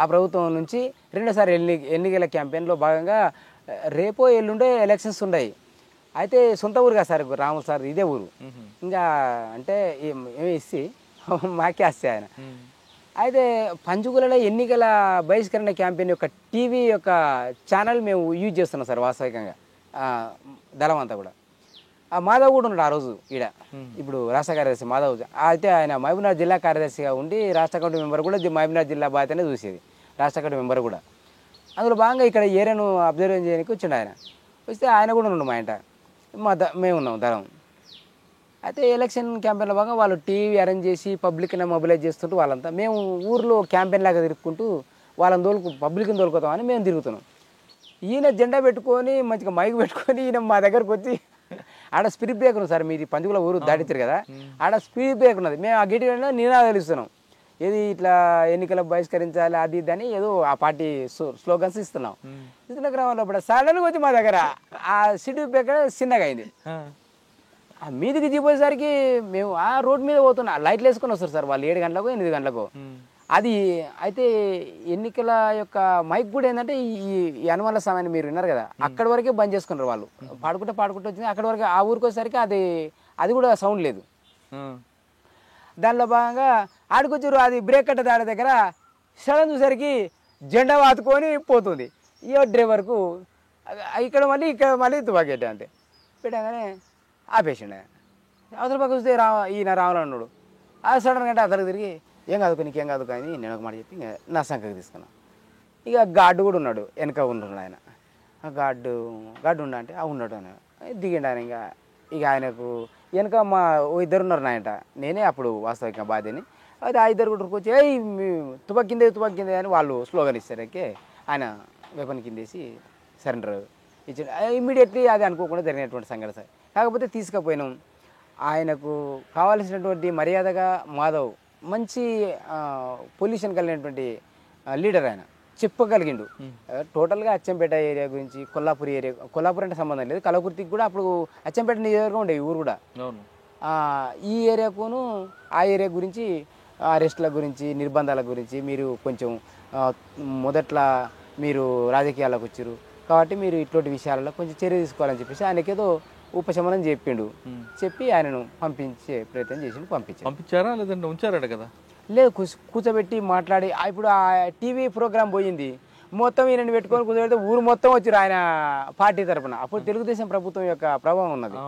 Speaker 2: ఆ ప్రభుత్వం నుంచి రెండోసారి ఎన్నికల క్యాంపెయిన్లో భాగంగా రేపో ఎల్లుండే ఎలక్షన్స్ ఉన్నాయి. అయితే సొంత ఊరుగా సార్ రాములు సార్, ఇదే ఊరు. ఇంకా అంటే ఏమి ఇచ్చి మాకే వస్తే ఆయన. అయితే పంచుకులలో ఎన్నికల బహిష్కరణ క్యాంపెయిన్ యొక్క టీవీ యొక్క ఛానల్ మేము యూజ్ చేస్తున్నాం సార్ వాస్తవికంగా, దళం అంతా కూడా. ఆ మాధవ్ కూడా ఉన్నాడు ఆ రోజు ఈడ, ఇప్పుడు రాష్ట్ర కార్యదర్శి మాధవ్. అయితే ఆయన మహబూబ్నగర్ జిల్లా కార్యదర్శిగా ఉండి రాష్ట్ర కమిటీ మెంబర్ కూడా మహబూబ్నగర్ జిల్లా బాధ్యతనే చూసేది, రాష్ట్ర కమిటీ మెంబర్ కూడా. అందులో భాగంగా ఇక్కడ ఏరియాను అబ్జర్వ్ చేయడానికి వచ్చిండు ఆయన. వస్తే ఆయన కూడా ఉన్నాడు మా ఇంట, మేము ఉన్నాం దళం. అయితే ఎలక్షన్ క్యాంపెయిన్లో భాగంగా వాళ్ళు టీవీ అరేంజ్ చేసి పబ్లిక్ని మొబిలైజ్ చేస్తుంటూ వాళ్ళంతా మేము ఊర్లో క్యాంపెయిన్ లాగా తిరుగుకుంటూ వాళ్ళని పబ్లిక్ని తోలుకుతామని మేము తిరుగుతున్నాం. ఈయన జెండా పెట్టుకొని మంచిగా మైక్ పెట్టుకొని ఈయన మా దగ్గరకు వచ్చి, ఆడ స్పీడ్ బ్రేక్ ఉంది సార్, మీరు పంచుకుల ఊరు దాటించారు కదా, ఆడ స్పీడ్ బ్రేక్ ఉన్నది. మేము ఆ గేట్ నినాదాలు ఇస్తున్నాం, ఏది ఇట్లా ఎన్నికలు బహిష్కరించాలి అది ఇది అని ఏదో ఆ పార్టీ స్లోగన్స్ ఇస్తున్నాం. ఇస్తున్న క్రమంలో ఇప్పుడు సడన్గా వచ్చి మా దగ్గర ఆ స్పీడ్ బ్రేక్ చిన్నగా అయింది. ఆ మీదికి దిగిపోయేసరికి మేము ఆ రోడ్ మీద పోతున్నా, లైట్లు వేసుకొని వస్తారు సార్ వాళ్ళు 7 గంటలకు 8 గంటలకు. అది అయితే ఎన్నికల యొక్క మైక్ కూడా ఏంటంటే ఈ అనుమాన సమయాన్ని మీరు విన్నారు కదా, అక్కడి వరకే బంద్ చేసుకున్నారు వాళ్ళు, పాడుకుంటూ వచ్చింది అక్కడి వరకు. ఆ ఊరికి వచ్చేసరికి అది కూడా సౌండ్ లేదు. దానిలో భాగంగా ఆడుకొచ్చారు, అది బ్రేక్ కట్ట దాడి దగ్గర సడన్ చూసరికి జెండా వాతుకొని పోతుంది. ఈ డ్రైవర్కు ఇక్కడ మళ్ళీ తుపాకీ పెట్టా అంతే, పెట్టగానే ఆపేసిండు. అవతల పక్క చూస్తే ఈయన రావాలని అన్నాడు. ఆ సడన్ గంటే అతనికి తిరిగి ఏం కాదు నీకేం కాదు కానీ నేను ఒక మాట చెప్పి నా సంఖకి తీసుకున్నాను. ఇక గార్డు కూడా ఉన్నాడు, వెనక ఉంటున్నాడు ఆయన. ఆ గార్డు ఉండ అంటే ఉన్నాడు ఆయన, దిగిండు ఆయన. ఇక ఆయనకు వెనక మా ఇద్దరు ఉన్నారు నాయట, నేనే అప్పుడు వాస్తవిక బాధ్యని. అయితే ఆ ఇద్దరు కూడా వచ్చి తుపాకీ కిందే అని వాళ్ళు స్లోగన్ ఇస్తారకే ఆయన వెపన్ కిందేసి సరెండర్ ఇచ్చాడు. ఇమ్మీడియట్లీ అది అనుకోకుండా జరిగినటువంటి సంఘటన సార్. కాకపోతే తీసుకుపోయినాం, ఆయనకు కావాల్సినటువంటి మర్యాదగా మాధవ్ మంచి పొల్యూషన్ కలిగినటువంటి లీడర్, ఆయన చెప్పగలిగిండు టోటల్గా. అచ్చంపేట ఏరియా గురించి, కొల్లాపూర్ అంటే సంబంధం లేదు, కలకుర్తికి కూడా అప్పుడు అచ్చంపేట నియోజకవర్గం ఉండేవి ఊరు కూడా. ఈ ఏరియాకును ఆ ఏరియా గురించి, అరెస్టుల గురించి, నిర్బంధాల గురించి మీరు కొంచెం మొదట్లో మీరు రాజకీయాల్లోకి వచ్చారు కాబట్టి మీరు ఇట్లాంటి విషయాలలో కొంచెం చర్య తీసుకోవాలని చెప్పేసి ఆయనకేదో ఉపశమనం చెప్పిండు. చెప్పి ఆయనను పంపించే ప్రయత్నం చేసి పంపించారు.
Speaker 1: పంపించారా లేదంటే ఉంచారట కదా?
Speaker 2: లేదు, కూర్చోబెట్టి మాట్లాడి ఇప్పుడు ఆ టీవీ ప్రోగ్రామ్ పోయింది, మొత్తం ఈయనని పెట్టుకొని కూర్చోబెడితే ఊరు మొత్తం వచ్చారు ఆయన పార్టీ తరపున. అప్పుడు తెలుగుదేశం ప్రభుత్వం యొక్క ప్రభావం ఉన్నది.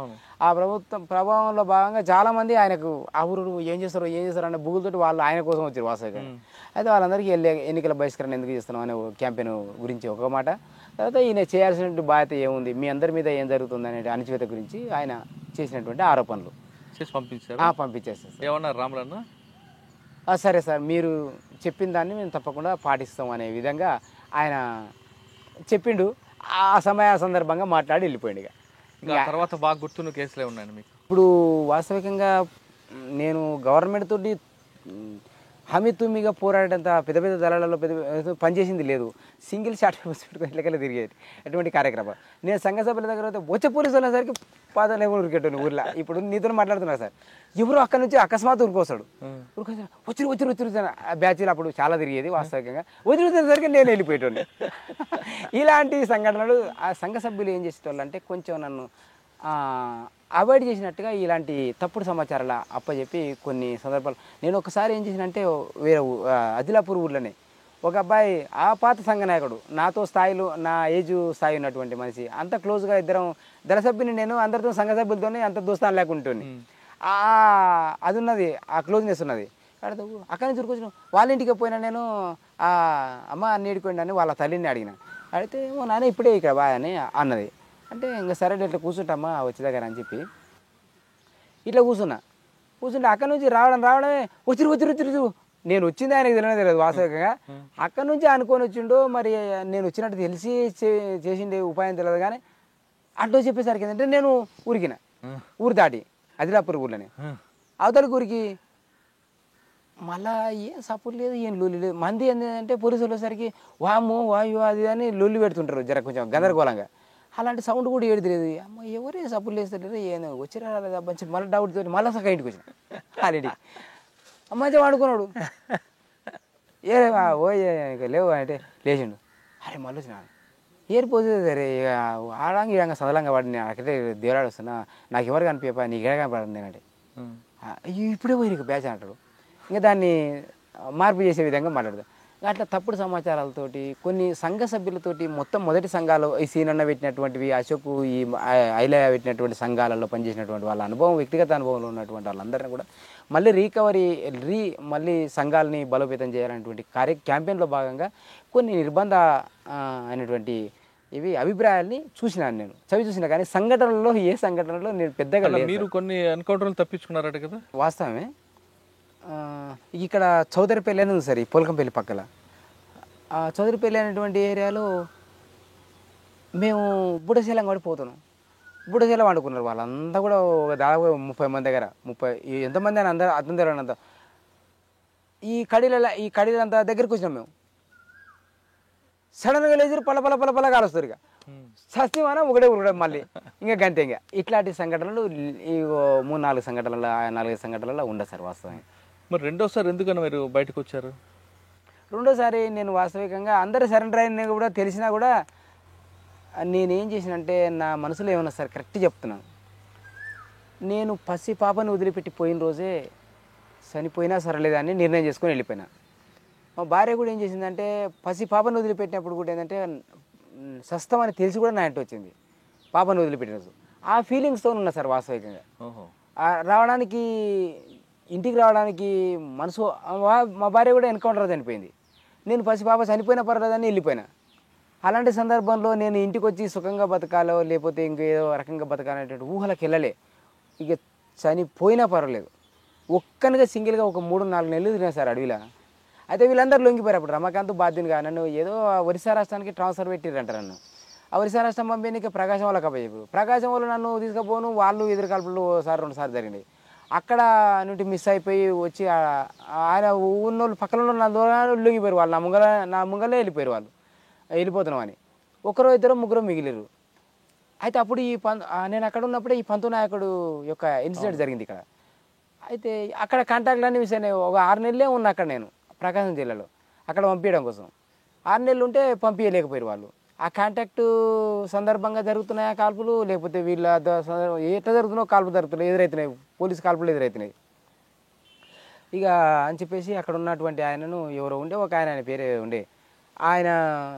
Speaker 2: ఆ ప్రభుత్వం ప్రభావంలో భాగంగా చాలామంది ఆయనకు ఆ ఊరు ఏం చేస్తారు అనే బుగులతోటి వాళ్ళు ఆయన కోసం వచ్చారు వాస్తవంగా. అయితే వాళ్ళందరికీ ఎన్నికల బహిష్కరణ ఎందుకు చేస్తున్నాం అనే క్యాంపెయిన్ గురించి ఒక మాట, తర్వాత ఈయన చేయాల్సినటువంటి బాధ్యత ఏముంది, మీ అందరి మీద ఏం జరుగుతుంది అనే అణచివేత గురించి ఆయన చేసినటువంటి ఆరోపణలు
Speaker 1: చేసి పంపించారు.
Speaker 2: పంపించేస్తారు.
Speaker 1: ఏమన్నారు రాములన్న?
Speaker 2: సరే సార్, మీరు చెప్పిన దాన్ని మేము తప్పకుండా పాటిస్తాం అనే విధంగా ఆయన చెప్పిండు. ఆ సందర్భంగా మాట్లాడి వెళ్ళిపోయింది.
Speaker 1: ఇంకా తర్వాత బాగా గుర్తున్న కేసులే ఉన్నాయండి మీకు?
Speaker 2: ఇప్పుడు వాస్తవికంగా నేను గవర్నమెంట్ తోటి హామీ తుమ్మిగా పోరాడేంత పెద్ద పెద్ద దళాలలో పనిచేసింది లేదు. సింగిల్ షాట్ పెట్టుకుని ఇళ్ళకెళ్ళి తిరిగేది ఎటువంటి కార్యక్రమాలు. నేను సంఘ సభ్యుల దగ్గర అయితే వచ్చే పోలీసు వాళ్ళసరికి పాదాలు ఎవరు ఉరికెట్టాను ఊర్లో. ఇప్పుడు నీతో మాట్లాడుతున్నా సార్, ఎవరు అక్కడ నుంచి అకస్మాత్ ఉరికొస్తాడు, వచ్చి బ్యాచ్లు అప్పుడు చాలా తిరిగేది. వాస్తవికంగా వచ్చేసరికి నేను వెళ్ళిపోయేటోని. ఇలాంటి సంఘటనలు ఆ సంఘ సభ్యులు ఏం చేసేటోళ్ళు అంటే కొంచెం నన్ను అవాయిడ్ చేసినట్టుగా ఇలాంటి తప్పుడు సమాచారాలు అప్పచెప్పి కొన్ని సందర్భాలు. నేను ఒకసారి ఏం చేసినంటే వేరే ఆదిలాపూర్ ఊర్లోనే ఒక అబ్బాయి, ఆ పాత సంఘ నాయకుడు, నాతో స్థాయిలో నా ఏజ్ స్థాయి ఉన్నటువంటి మనిషి, అంత క్లోజ్గా ఇద్దరం దళ సభ్యుని, నేను అందరితో సంఘ సభ్యులతోనే అంత దోస్తాను లేకుంటుంది. అది ఉన్నది, ఆ క్లోజ్నెస్ ఉన్నది. అక్కడి నుంచి ఉరికొచ్చిన వాళ్ళ ఇంటికి పోయినా నేను అమ్మ అన్నిటికోండి అని వాళ్ళ తల్లిని అడిగిన. అడిగితే ఏమో నాన్న ఇప్పుడే ఇక్కడ బాయ్ అని అన్నది. అంటే ఇంకా సరే ఇట్లా కూర్చుంటామా వచ్చే దగ్గర అని చెప్పి ఇట్లా కూర్చుంటే అక్కడి నుంచి రావడమే వచ్చిరు. నేను వచ్చింది ఆయనకి తెలియదు వాస్తవికంగా. అక్కడి నుంచి అనుకొని వచ్చిండో మరి నేను వచ్చినట్టు తెలిసి చేసిండే ఉపాయం తెలియదు. కానీ అడ్డో చెప్పేసరికి ఏంటంటే నేను ఊరికిన ఊరు దాటి ఆదిలాపూర్ ఊర్లోనే అవతలికి ఊరికి మళ్ళా ఏం సపోర్ట్ లేదు, ఏం లొల్లి లేదు. మంది ఏంటంటే పోలీసులు వచ్చేసరికి వాము వాయు అది అని లొల్లి పెడుతుంటారు జర కొంచెం గందరగోళంగా. అలాంటి సౌండ్ కూడా ఏది తెలియదు. అమ్మ ఎవరే సపోర్ట్ లేస్తారు ఏం వచ్చిరా రాలేదా మంచి మళ్ళీ డౌట్ తోటి మళ్ళీ సగం ఇంటికి వచ్చిన ఆల్రెడీ మంచిగా వాడుకున్నాడు. లేవు అంటే లేచిండు. అరే మళ్ళీ వచ్చిన ఏరిపోతుంది సరే ఆడంగా ఇడంగా సదలంగా వాడిని అక్కడే దేవులాడు వస్తున్నా, నాకు ఎవరు కనిపించా నీకు ఎడ కనపడండి అంటే ఇప్పుడే పోయి నీకు బ్యాచ్ అంటాడు. ఇంకా దాన్ని మార్పు చేసే విధంగా మాట్లాడదు. అట్లా తప్పుడు సమాచారాలతోటి కొన్ని సంఘ సభ్యులతోటి మొత్తం మొదటి సంఘాలు ఈ సీనన్న పెట్టినటువంటివి, అశోక్ ఈ ఐలయ పెట్టినటువంటి సంఘాలలో పనిచేసినటువంటి వాళ్ళ అనుభవం, వ్యక్తిగత అనుభవంలో ఉన్నటువంటి వాళ్ళందరినీ కూడా మళ్ళీ మళ్ళీ సంఘాలని బలోపేతం చేయాలనేటువంటి క్యాంపెయిన్లో భాగంగా కొన్ని నిర్బంధ అయినటువంటి ఇవి అభిప్రాయాల్ని చూసినాను, నేను చూసినా. కానీ సంఘటనలో ఏ సంఘటనలో నేను పెద్దగా
Speaker 1: మీరు కొన్ని ఎన్కౌంటర్లు తప్పించుకున్నారట కదా?
Speaker 2: వాస్తవమే. ఇక్కడ చౌదరిపల్లి అని ఉంది సార్, ఈ పోలకంపల్లి పక్కల. చౌదరిపల్లి అనేటువంటి ఏరియాలో మేము బుడశీలం కూడా పోతున్నాం. బుడశీలం వండుకున్నారు వాళ్ళంతా కూడా దాదాపు 30 మంది దగ్గర, 30 ఎంతమంది అని అందరూ అంతా ఈ కడీలంతా దగ్గరికి వచ్చినాం మేము. సడన్గా లేచి పల కాలుస్తారు. ఇక సస్యమాన ఒకటే మళ్ళీ ఇంకా గంతే. ఇంకా ఇట్లాంటి సంఘటనలు ఈ 3-4 సంఘటనలు 4 సంఘటనలు ఉండదు సార్ వాస్తవంగా.
Speaker 1: మరి రెండోసారి ఎందుకన్నా మీరు బయటకు వచ్చారు?
Speaker 2: రెండోసారి నేను వాస్తవికంగా అందరూ సరెండర్ అయినా కూడా తెలిసినా కూడా నేనేం చేసినంటే నా మనసులో ఏమన్నా సార్ కరెక్ట్ చెప్తున్నాను. నేను పసి పాపని వదిలిపెట్టి పోయిన రోజే చనిపోయినా సరలేదని నిర్ణయం చేసుకొని వెళ్ళిపోయినా. మా భార్య కూడా ఏం చేసిందంటే పసి పాపను వదిలిపెట్టినప్పుడు కూడా ఏంటంటే సస్తమని తెలిసి కూడా నా ఇంటి వచ్చింది పాపను వదిలిపెట్టిన రోజు. ఆ ఫీలింగ్స్తో ఉన్నా సార్ వాస్తవికంగా. ఇంటికి రావడానికి మనసు మా భార్య కూడా ఎన్కౌంటర్ చనిపోయింది. నేను పసి పాప చనిపోయినా పర్వాలేదని వెళ్ళిపోయినా. అలాంటి సందర్భంలో నేను ఇంటికి వచ్చి సుఖంగా బతకాలో లేకపోతే ఇంకేదో రకంగా బతకాలనేటువంటి ఊహలకు వెళ్ళలే. ఇక చనిపోయినా పర్వాలేదు ఒక్కనిగా సింగిల్గా ఒక 3-4 నెలలు తిరిగినా సార్ అడవిలో. అయితే వీళ్ళందరూ లొంగిపోయారు. అప్పుడు రమాకాంత్ బాధ్యునిగా నన్ను ఏదో ఒరిస్సా రాష్ట్రానికి ట్రాన్స్ఫర్ పెట్టిరంటారు. నన్ను ఆ ఒరిస్సా రాష్ట్రం పంపేందుకు ప్రకాశం వాళ్ళకి అప్పచెప్పారు. ప్రకాశం వాళ్ళు నన్ను తీసుకుపోను, వాళ్ళు ఎదురుకాల్పులు 2 జరిగినాయి. అక్కడ నుండి మిస్ అయిపోయి వచ్చి ఆయన ఉన్నోళ్ళు పక్కన నా దూరం లొంగిపోయారు. వాళ్ళు నా ముంగలే వెళ్ళిపోయారు. వాళ్ళు వెళ్ళిపోతున్నాం అని 1-2 మిగిలిరు. అయితే అప్పుడు నేను అక్కడ ఉన్నప్పుడే ఈ పంతు నాయకుడు యొక్క ఇన్సిడెంట్ జరిగింది ఇక్కడ. అయితే అక్కడ కాంటాక్ట్లన్నీ మిస్ అయినాయి. ఒక 6 నెలలే ఉన్నా అక్కడ నేను ప్రకాశం జిల్లాలో అక్కడ పంపించడం కోసం. 6 నెలలు ఉంటే పంపించలేకపోయారు వాళ్ళు. ఆ కాంటాక్ట్ సందర్భంగా జరుగుతున్నాయా కాల్పులు, లేకపోతే వీళ్ళ ఎట్లా జరుగుతున్నాయో కాల్పులు జరుగుతున్నాయి, ఎదురవుతున్నాయి, పోలీసు కాల్పులు ఎదురవుతున్నాయి. ఇక అని చెప్పేసి అక్కడ ఉన్నటువంటి ఆయనను ఎవరో ఉండే, ఒక ఆయన పేరే ఉండే ఆయన,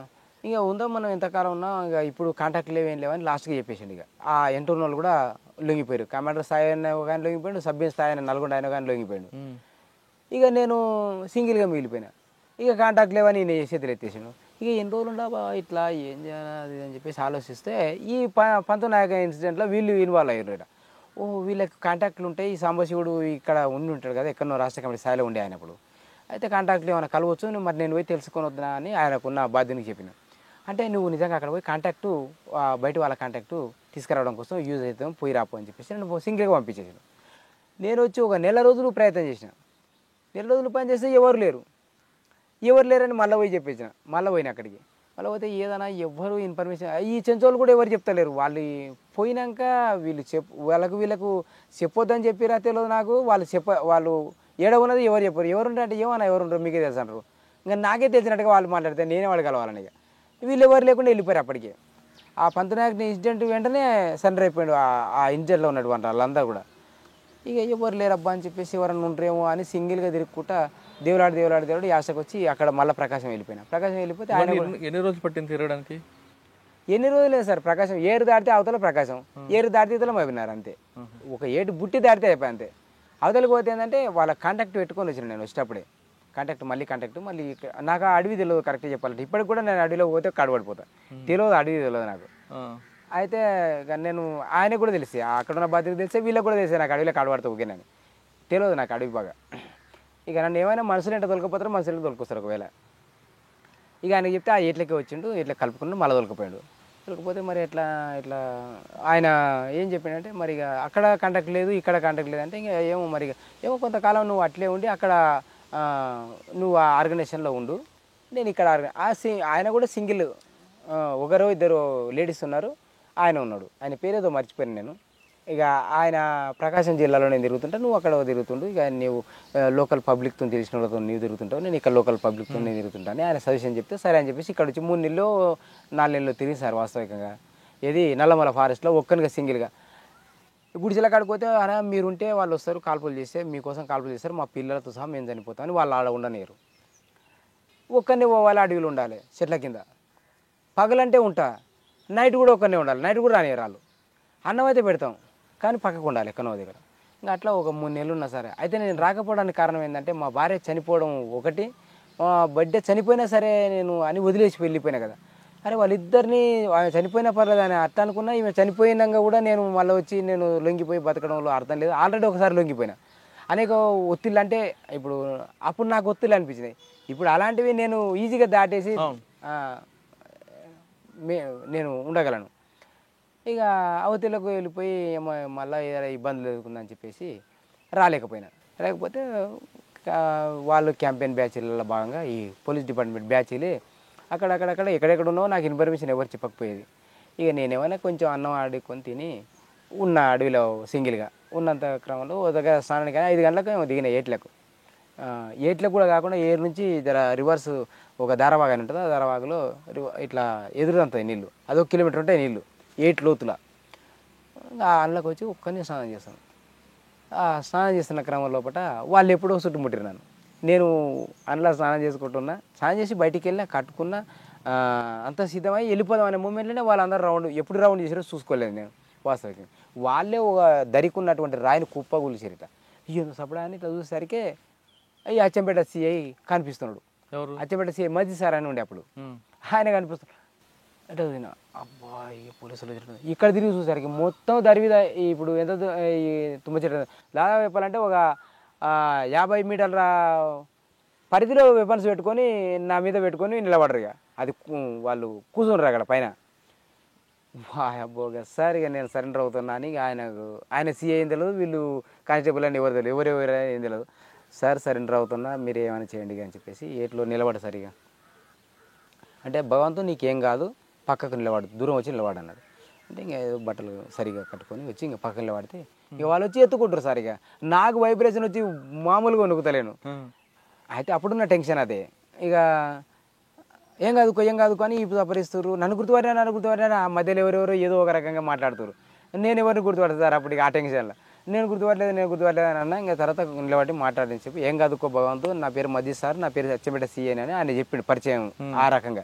Speaker 2: ఇక ఉందాం మనం ఎంతకాలం ఉన్నా, ఇక ఇప్పుడు కాంటాక్ట్ లేవేం లేవని లాస్ట్గా చెప్పేసిండు. ఇక ఆ ఎంటూరు వాళ్ళు కూడా లొంగిపోయారు. కమాండర్ స్థాయి అయిన ఒక ఆయన లొంగిపోయాడు, సభ్య స్థాయి అయిన నల్గొండ ఆయన కానీ లొంగిపోయాడు. ఇక నేను సింగిల్గా మిగిలిపోయినా. ఇక కాంటాక్ట్ లేవని నేను చేతులు ఎత్తేసాను. ఇక ఎన్ని రోజులు ఉండబా ఇట్లా ఏం చేయాలి అది అని చెప్పేసి ఆలోచిస్తే ఈ పంతు నాయక ఇన్సిడెంట్లో వీళ్ళు ఇన్వాల్వ్ అయ్యారు ఇక్కడ. వీళ్ళకి కాంటాక్ట్లు ఉంటాయి, ఈ సాంబశివుడు ఇక్కడ ఉండి ఉంటాడు కదా, ఎక్కడో రాష్ట్ర కమిటీ స్థాయిలో ఉండే ఆయనప్పుడు. అయితే కాంటాక్ట్లు ఏమైనా కలవచ్చు, మరి నేను పోయి తెలుసుకొని వద్దా అని ఆయనకున్న బాధ్యతకి చెప్పిన. అంటే నువ్వు నిజంగా అక్కడ పోయి కాంటాక్టు బయట వాళ్ళ కాంటాక్టు తీసుకురావడం కోసం యూజ్ అవుతాం, పోయి రాపో అని చెప్పేసి నేను సింగిల్గా పంపించేసాను. నేను వచ్చి ఒక నెల రోజులు ప్రయత్నం చేసిన. నెల రోజులు పని చేస్తే ఎవరు లేరని మళ్ళీ పోయి చెప్పేసిన. మళ్ళీ పోయిన అక్కడికి. మళ్ళీ పోతే ఏదైనా ఎవ్వరు ఇన్ఫర్మేషన్, ఈ చెంచోళ్ళు కూడా ఎవరు చెప్తలేరు. వాళ్ళు పోయినాక వీళ్ళకు చెప్పొద్దని చెప్పిరా తెలియదు నాకు. వాళ్ళు ఏడ ఉన్నది ఎవరు చెప్పారు, ఎవరుంటే అంటే ఏమన్నా ఎవరుంటారు మీకే తెలుసు అంటారు. ఇంకా నాకే తెలిసినట్టుగా వాళ్ళు మాట్లాడితే నేనే వాళ్ళు కలవాలని. ఇక వీళ్ళు ఎవరు లేకుండా వెళ్ళిపోయారు అప్పటికే. ఆ పంతనాయక్ ఇన్సిడెంట్ వెంటనే సరెండర్ అయిపోయాడు ఆ ఇన్సిడెంట్లో ఉన్నటువంటి వాళ్ళందరూ కూడా. ఇక ఎవరు లేరబ్బా అని చెప్పేసి ఎవరన్నా ఉంటారేమో అని సింగిల్గా తిరుగుకుంటా దేవులాడి యాసకు వచ్చి అక్కడ మళ్ళీ ప్రకాశం వెళ్ళిపోతే ఆయన
Speaker 1: ఎన్ని రోజులు పట్టింది తిరగడానికి?
Speaker 2: ఎన్ని రోజులు లేదు సార్. ప్రకాశం ఏరు దాటితే అవతల ప్రకాశం, ఏరు దాటితే ఇతల అయిపోయినారు అంతే. ఒక ఏటు బుట్టి దాటితే అయిపోయి అంతే. అవతలకి పోతే ఏంటంటే వాళ్ళ కాంటాక్ట్ పెట్టుకొని వచ్చిన నేను వచ్చేటప్పుడే. కాంటాక్ట్ మళ్ళీ నాకు ఆ అడవి తెలియదు కరెక్ట్గా చెప్పాలంటే. ఇప్పటికి కూడా నేను అడవిలో పోతే కడబడిపోతా, తెలియదు అడవి తెలియదు నాకు. అయితే నేను ఆయనకు కూడా తెలిసి అక్కడ ఉన్న బాధ్యత తెలిసే, వీళ్ళకి కూడా తెలిసే నాకు అడవిలో కడబడితే ఓకేనని. తెలియదు నాకు అడవి బాగా. ఇక నన్ను ఏమైనా మనుషులు ఏంటో తొలకపోతారో మనుషులు తొలకొస్తారు ఒకవేళ. ఇక ఆయనకి చెప్తే ఆ ఏట్లకే వచ్చిండు, ఇట్లా కలుపుకుంటూ మళ్ళీ తొలకపోయాడు. తొలకపోతే మరి ఇట్లా ఆయన ఏం చెప్పాడంటే మరి ఇక అక్కడ కాంటాక్ట్ లేదు ఇక్కడ కాంటాక్ట్ లేదు అంటే, ఇంకా ఏమో కొంతకాలం నువ్వు అట్లే ఉండి అక్కడ నువ్వు ఆ ఆర్గనైజేషన్లో ఉండు, నేను ఇక్కడ ఆయన కూడా సింగిల్, ఒకరు ఇద్దరు లేడీస్ ఉన్నారు, ఆయన ఉన్నాడు. ఆయన పేరేదో మర్చిపోయాను నేను. ఇక ఆయన ప్రకాశం జిల్లాలో నేను తిరుగుతుంటా, నువ్వు అక్కడ తిరుగుతుండు. ఇక నీవు లోకల్ పబ్లిక్తో తెలిసిన వాళ్ళతో నీవు తిరుగుతుంటావు, నేను ఇక్కడ లోకల్ పబ్లిక్తో నేను తిరుగుతుంటాను ఆయన సజెషన్ చెప్తే సరే అని చెప్పేసి ఇక్కడ వచ్చి 3 నెలలు 4 నెలలు తిరిగి సార్ వాస్తవికంగా. ఏది నల్లమల ఫారెస్ట్లో ఒక్కనిగా సింగిల్గా. గుడిసెల కాడికి పోతే అలా మీరుంటే వాళ్ళు వస్తారు కాల్పులు చేస్తే, మీకోసం కాల్పులు చేస్తారు, మా పిల్లలతో సహా మేము చనిపోతామని వాళ్ళు ఆడ ఉండనియరు. ఒక్కరిని పోవాలి, అడవిలో ఉండాలి చెట్ల కింద. పగలంటే ఉంటా, నైట్ కూడా ఒక్కరినే ఉండాలి, నైట్ కూడా రానియరు వాళ్ళు. అన్నం అయితే పెడతాం కానీ పక్కకు ఉండాలి ఎక్కడో దగ్గర. ఇంకా అట్లా ఒక 3 నెలలు ఉన్నా సరే. అయితే నేను రాకపోవడానికి కారణం ఏంటంటే మా భార్య చనిపోవడం ఒకటి, మా బిడ్డ చనిపోయినా సరే నేను అని వదిలేసి వెళ్ళిపోయినా కదా. అరే వాళ్ళిద్దరిని ఆమె చనిపోయినా పర్లేదు అని అట్లా అనుకున్నా, ఈమె చనిపోయినాక కూడా నేను మళ్ళీ వచ్చి నేను లొంగిపోయి బతకడంలో అర్థం లేదు. ఆల్రెడీ ఒకసారి లొంగిపోయినా. అనేక ఒత్తిళ్ళు అంటే ఇప్పుడు అప్పుడు నాకు ఒత్తిళ్ళు అనిపించినాయి. ఇప్పుడు అలాంటివి నేను ఈజీగా దాటేసి నేను ఉండగలను. ఇక అవతలకు వెళ్ళిపోయి మళ్ళీ ఏదైనా ఇబ్బందులు ఎదుర్కొందని చెప్పేసి లేకపోతే వాళ్ళు క్యాంపెయిన్ బ్యాచ్లలో భాగంగా ఈ పోలీస్ డిపార్ట్మెంట్ బ్యాచ్లే అక్కడక్కడ ఎక్కడెక్కడ ఉన్నావో నాకు ఇన్ఫర్మేషన్ ఎవరు చెప్పకపోయేది. ఇక నేనేమైనా కొంచెం అన్నం ఆడుకొని తిని ఉన్న అడవిలో సింగిల్గా ఉన్నంత క్రమంలో ఒక దగ్గర స్నానానికి 5 గంటలకు ఏమో దిగిన ఏట్లకు కూడా కాకుండా ఏరు నుంచి జర రివర్స్ ఒక దారవాగ అని ఉంటుంది, ఆ దారవాగలో ఇట్లా ఎదురుంటుంది నీళ్ళు, అదొక కిలోమీటర్ ఉంటాయి నీళ్ళు 8 లోతుల. అందులోకి వచ్చి ఒక్కరిని స్నానం చేస్తాను. స్నానం చేస్తున్న క్రమం లోపల వాళ్ళు ఎప్పుడో చుట్టుముట్టిరు నన్ను. నేను అందులో స్నానం చేసుకుంటున్నా, స్నానం చేసి బయటికి వెళ్ళినా కట్టుకున్నా, అంత సిద్ధమై వెళ్ళిపోదాం అనే మూమెంట్లోనే వాళ్ళందరూ ఎప్పుడు రౌండ్ చేసారో చూసుకోలేదు నేను వాస్తవికంగా. వాళ్ళే ఒక దరికున్నటువంటి రాయిని కుప్ప కూలిసారు ఇట్లా. సపడా అని ఇట్లా చూసేసరికి అయ్యి అచ్చంపేట సిఐ కనిపిస్తున్నాడు. అచ్చంపేట సిఐ మధ్య సార్ అని ఉండే అప్పుడు, ఆయన కనిపిస్తున్నాడు. అంటే అబ్బాయి పోలీసులు ఇక్కడ తిరిగి చూసేసరికి మొత్తం దరివిద ఇప్పుడు ఎంత ఈ తుమ్మ చెట్టు దాదాపు చెప్పాలంటే ఒక 50 మీటర్ల పరిధిలో వెపన్స్ పెట్టుకొని నా మీద పెట్టుకొని నిలబడరు. ఇక అది వాళ్ళు కూర్చుంటారు అక్కడ పైన. అబ్బోగా సార్ ఇక నేను సరెండర్ అవుతున్నా అని ఆయన సీఏ ఏం తెలియదు, వీళ్ళు కానిస్టేబుల్ అని ఎవరు తెలియదు, ఎవరెవరు ఏం తెలియదు. సార్ సరెండర్ అవుతున్నా మీరు ఏమైనా చేయండి అని చెప్పేసి ఏట్లో నిలబడ సరిగా అంటే భగవంతుడు నీకేం కాదు పక్కకు నిలబడు, దూరం వచ్చి నిలబడు అన్నాడు. అంటే ఇంకా ఏదో బట్టలు సరిగా కట్టుకొని వచ్చి ఇంకా పక్కన నిలబడితే ఇక వాళ్ళు వచ్చి ఎత్తుకుంటారు సార్. ఇక నాకు వైబ్రేషన్ వచ్చి మామూలుగా వణుకుతలేను. అయితే అప్పుడున్న టెన్షన్ అదే. ఇక ఏం కాదు అని ఇప్పుడు అపరిస్తారు. నన్ను గుర్తుపట్టినా ఆ మధ్యలో ఎవరెవరో ఏదో ఒక రకంగా మాట్లాడుతారు. నేను ఎవరిని గుర్తుపడతారు అప్పటికి ఆ టెన్షన్లో. నేను గుర్తుపట్టలేదు అని అన్నా. ఇంకా తర్వాత నిలబట్టి మాట్లాడని చెప్పి ఏం కాదుకో భగవంతు, నా పేరు మధ్య సార్, నా పేరు సత్యపేట సీఏని అని ఆయన చెప్పిండు పరిచయం ఆ రకంగా.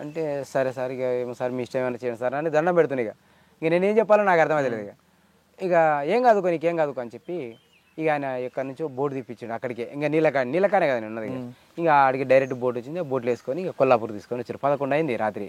Speaker 2: అంటే సరే సార్, ఇక ఏమో సార్ మీ ఇష్టం ఏమైనా చేయండి సార్ అని దండం పెడుతుంది. ఇక నేనేం చెప్పాలో నాకు అర్థమవుతలేదు. ఇక ఏం కాదుకో నీకేం కాదుకో అని చెప్పి ఇక ఆయన ఎక్కడి నుంచో బోటు తీపిచ్చిండు అక్కడికి. ఇంకా నీళ్ళకానే కదా నేను ఉన్నది. ఇంకా ఆడికి డైరెక్ట్ బోట్ వచ్చింది. బోట్లు వేసుకొని ఇక కొల్లాపూర్ తీసుకొని వచ్చారు. 11 అయింది రాత్రి.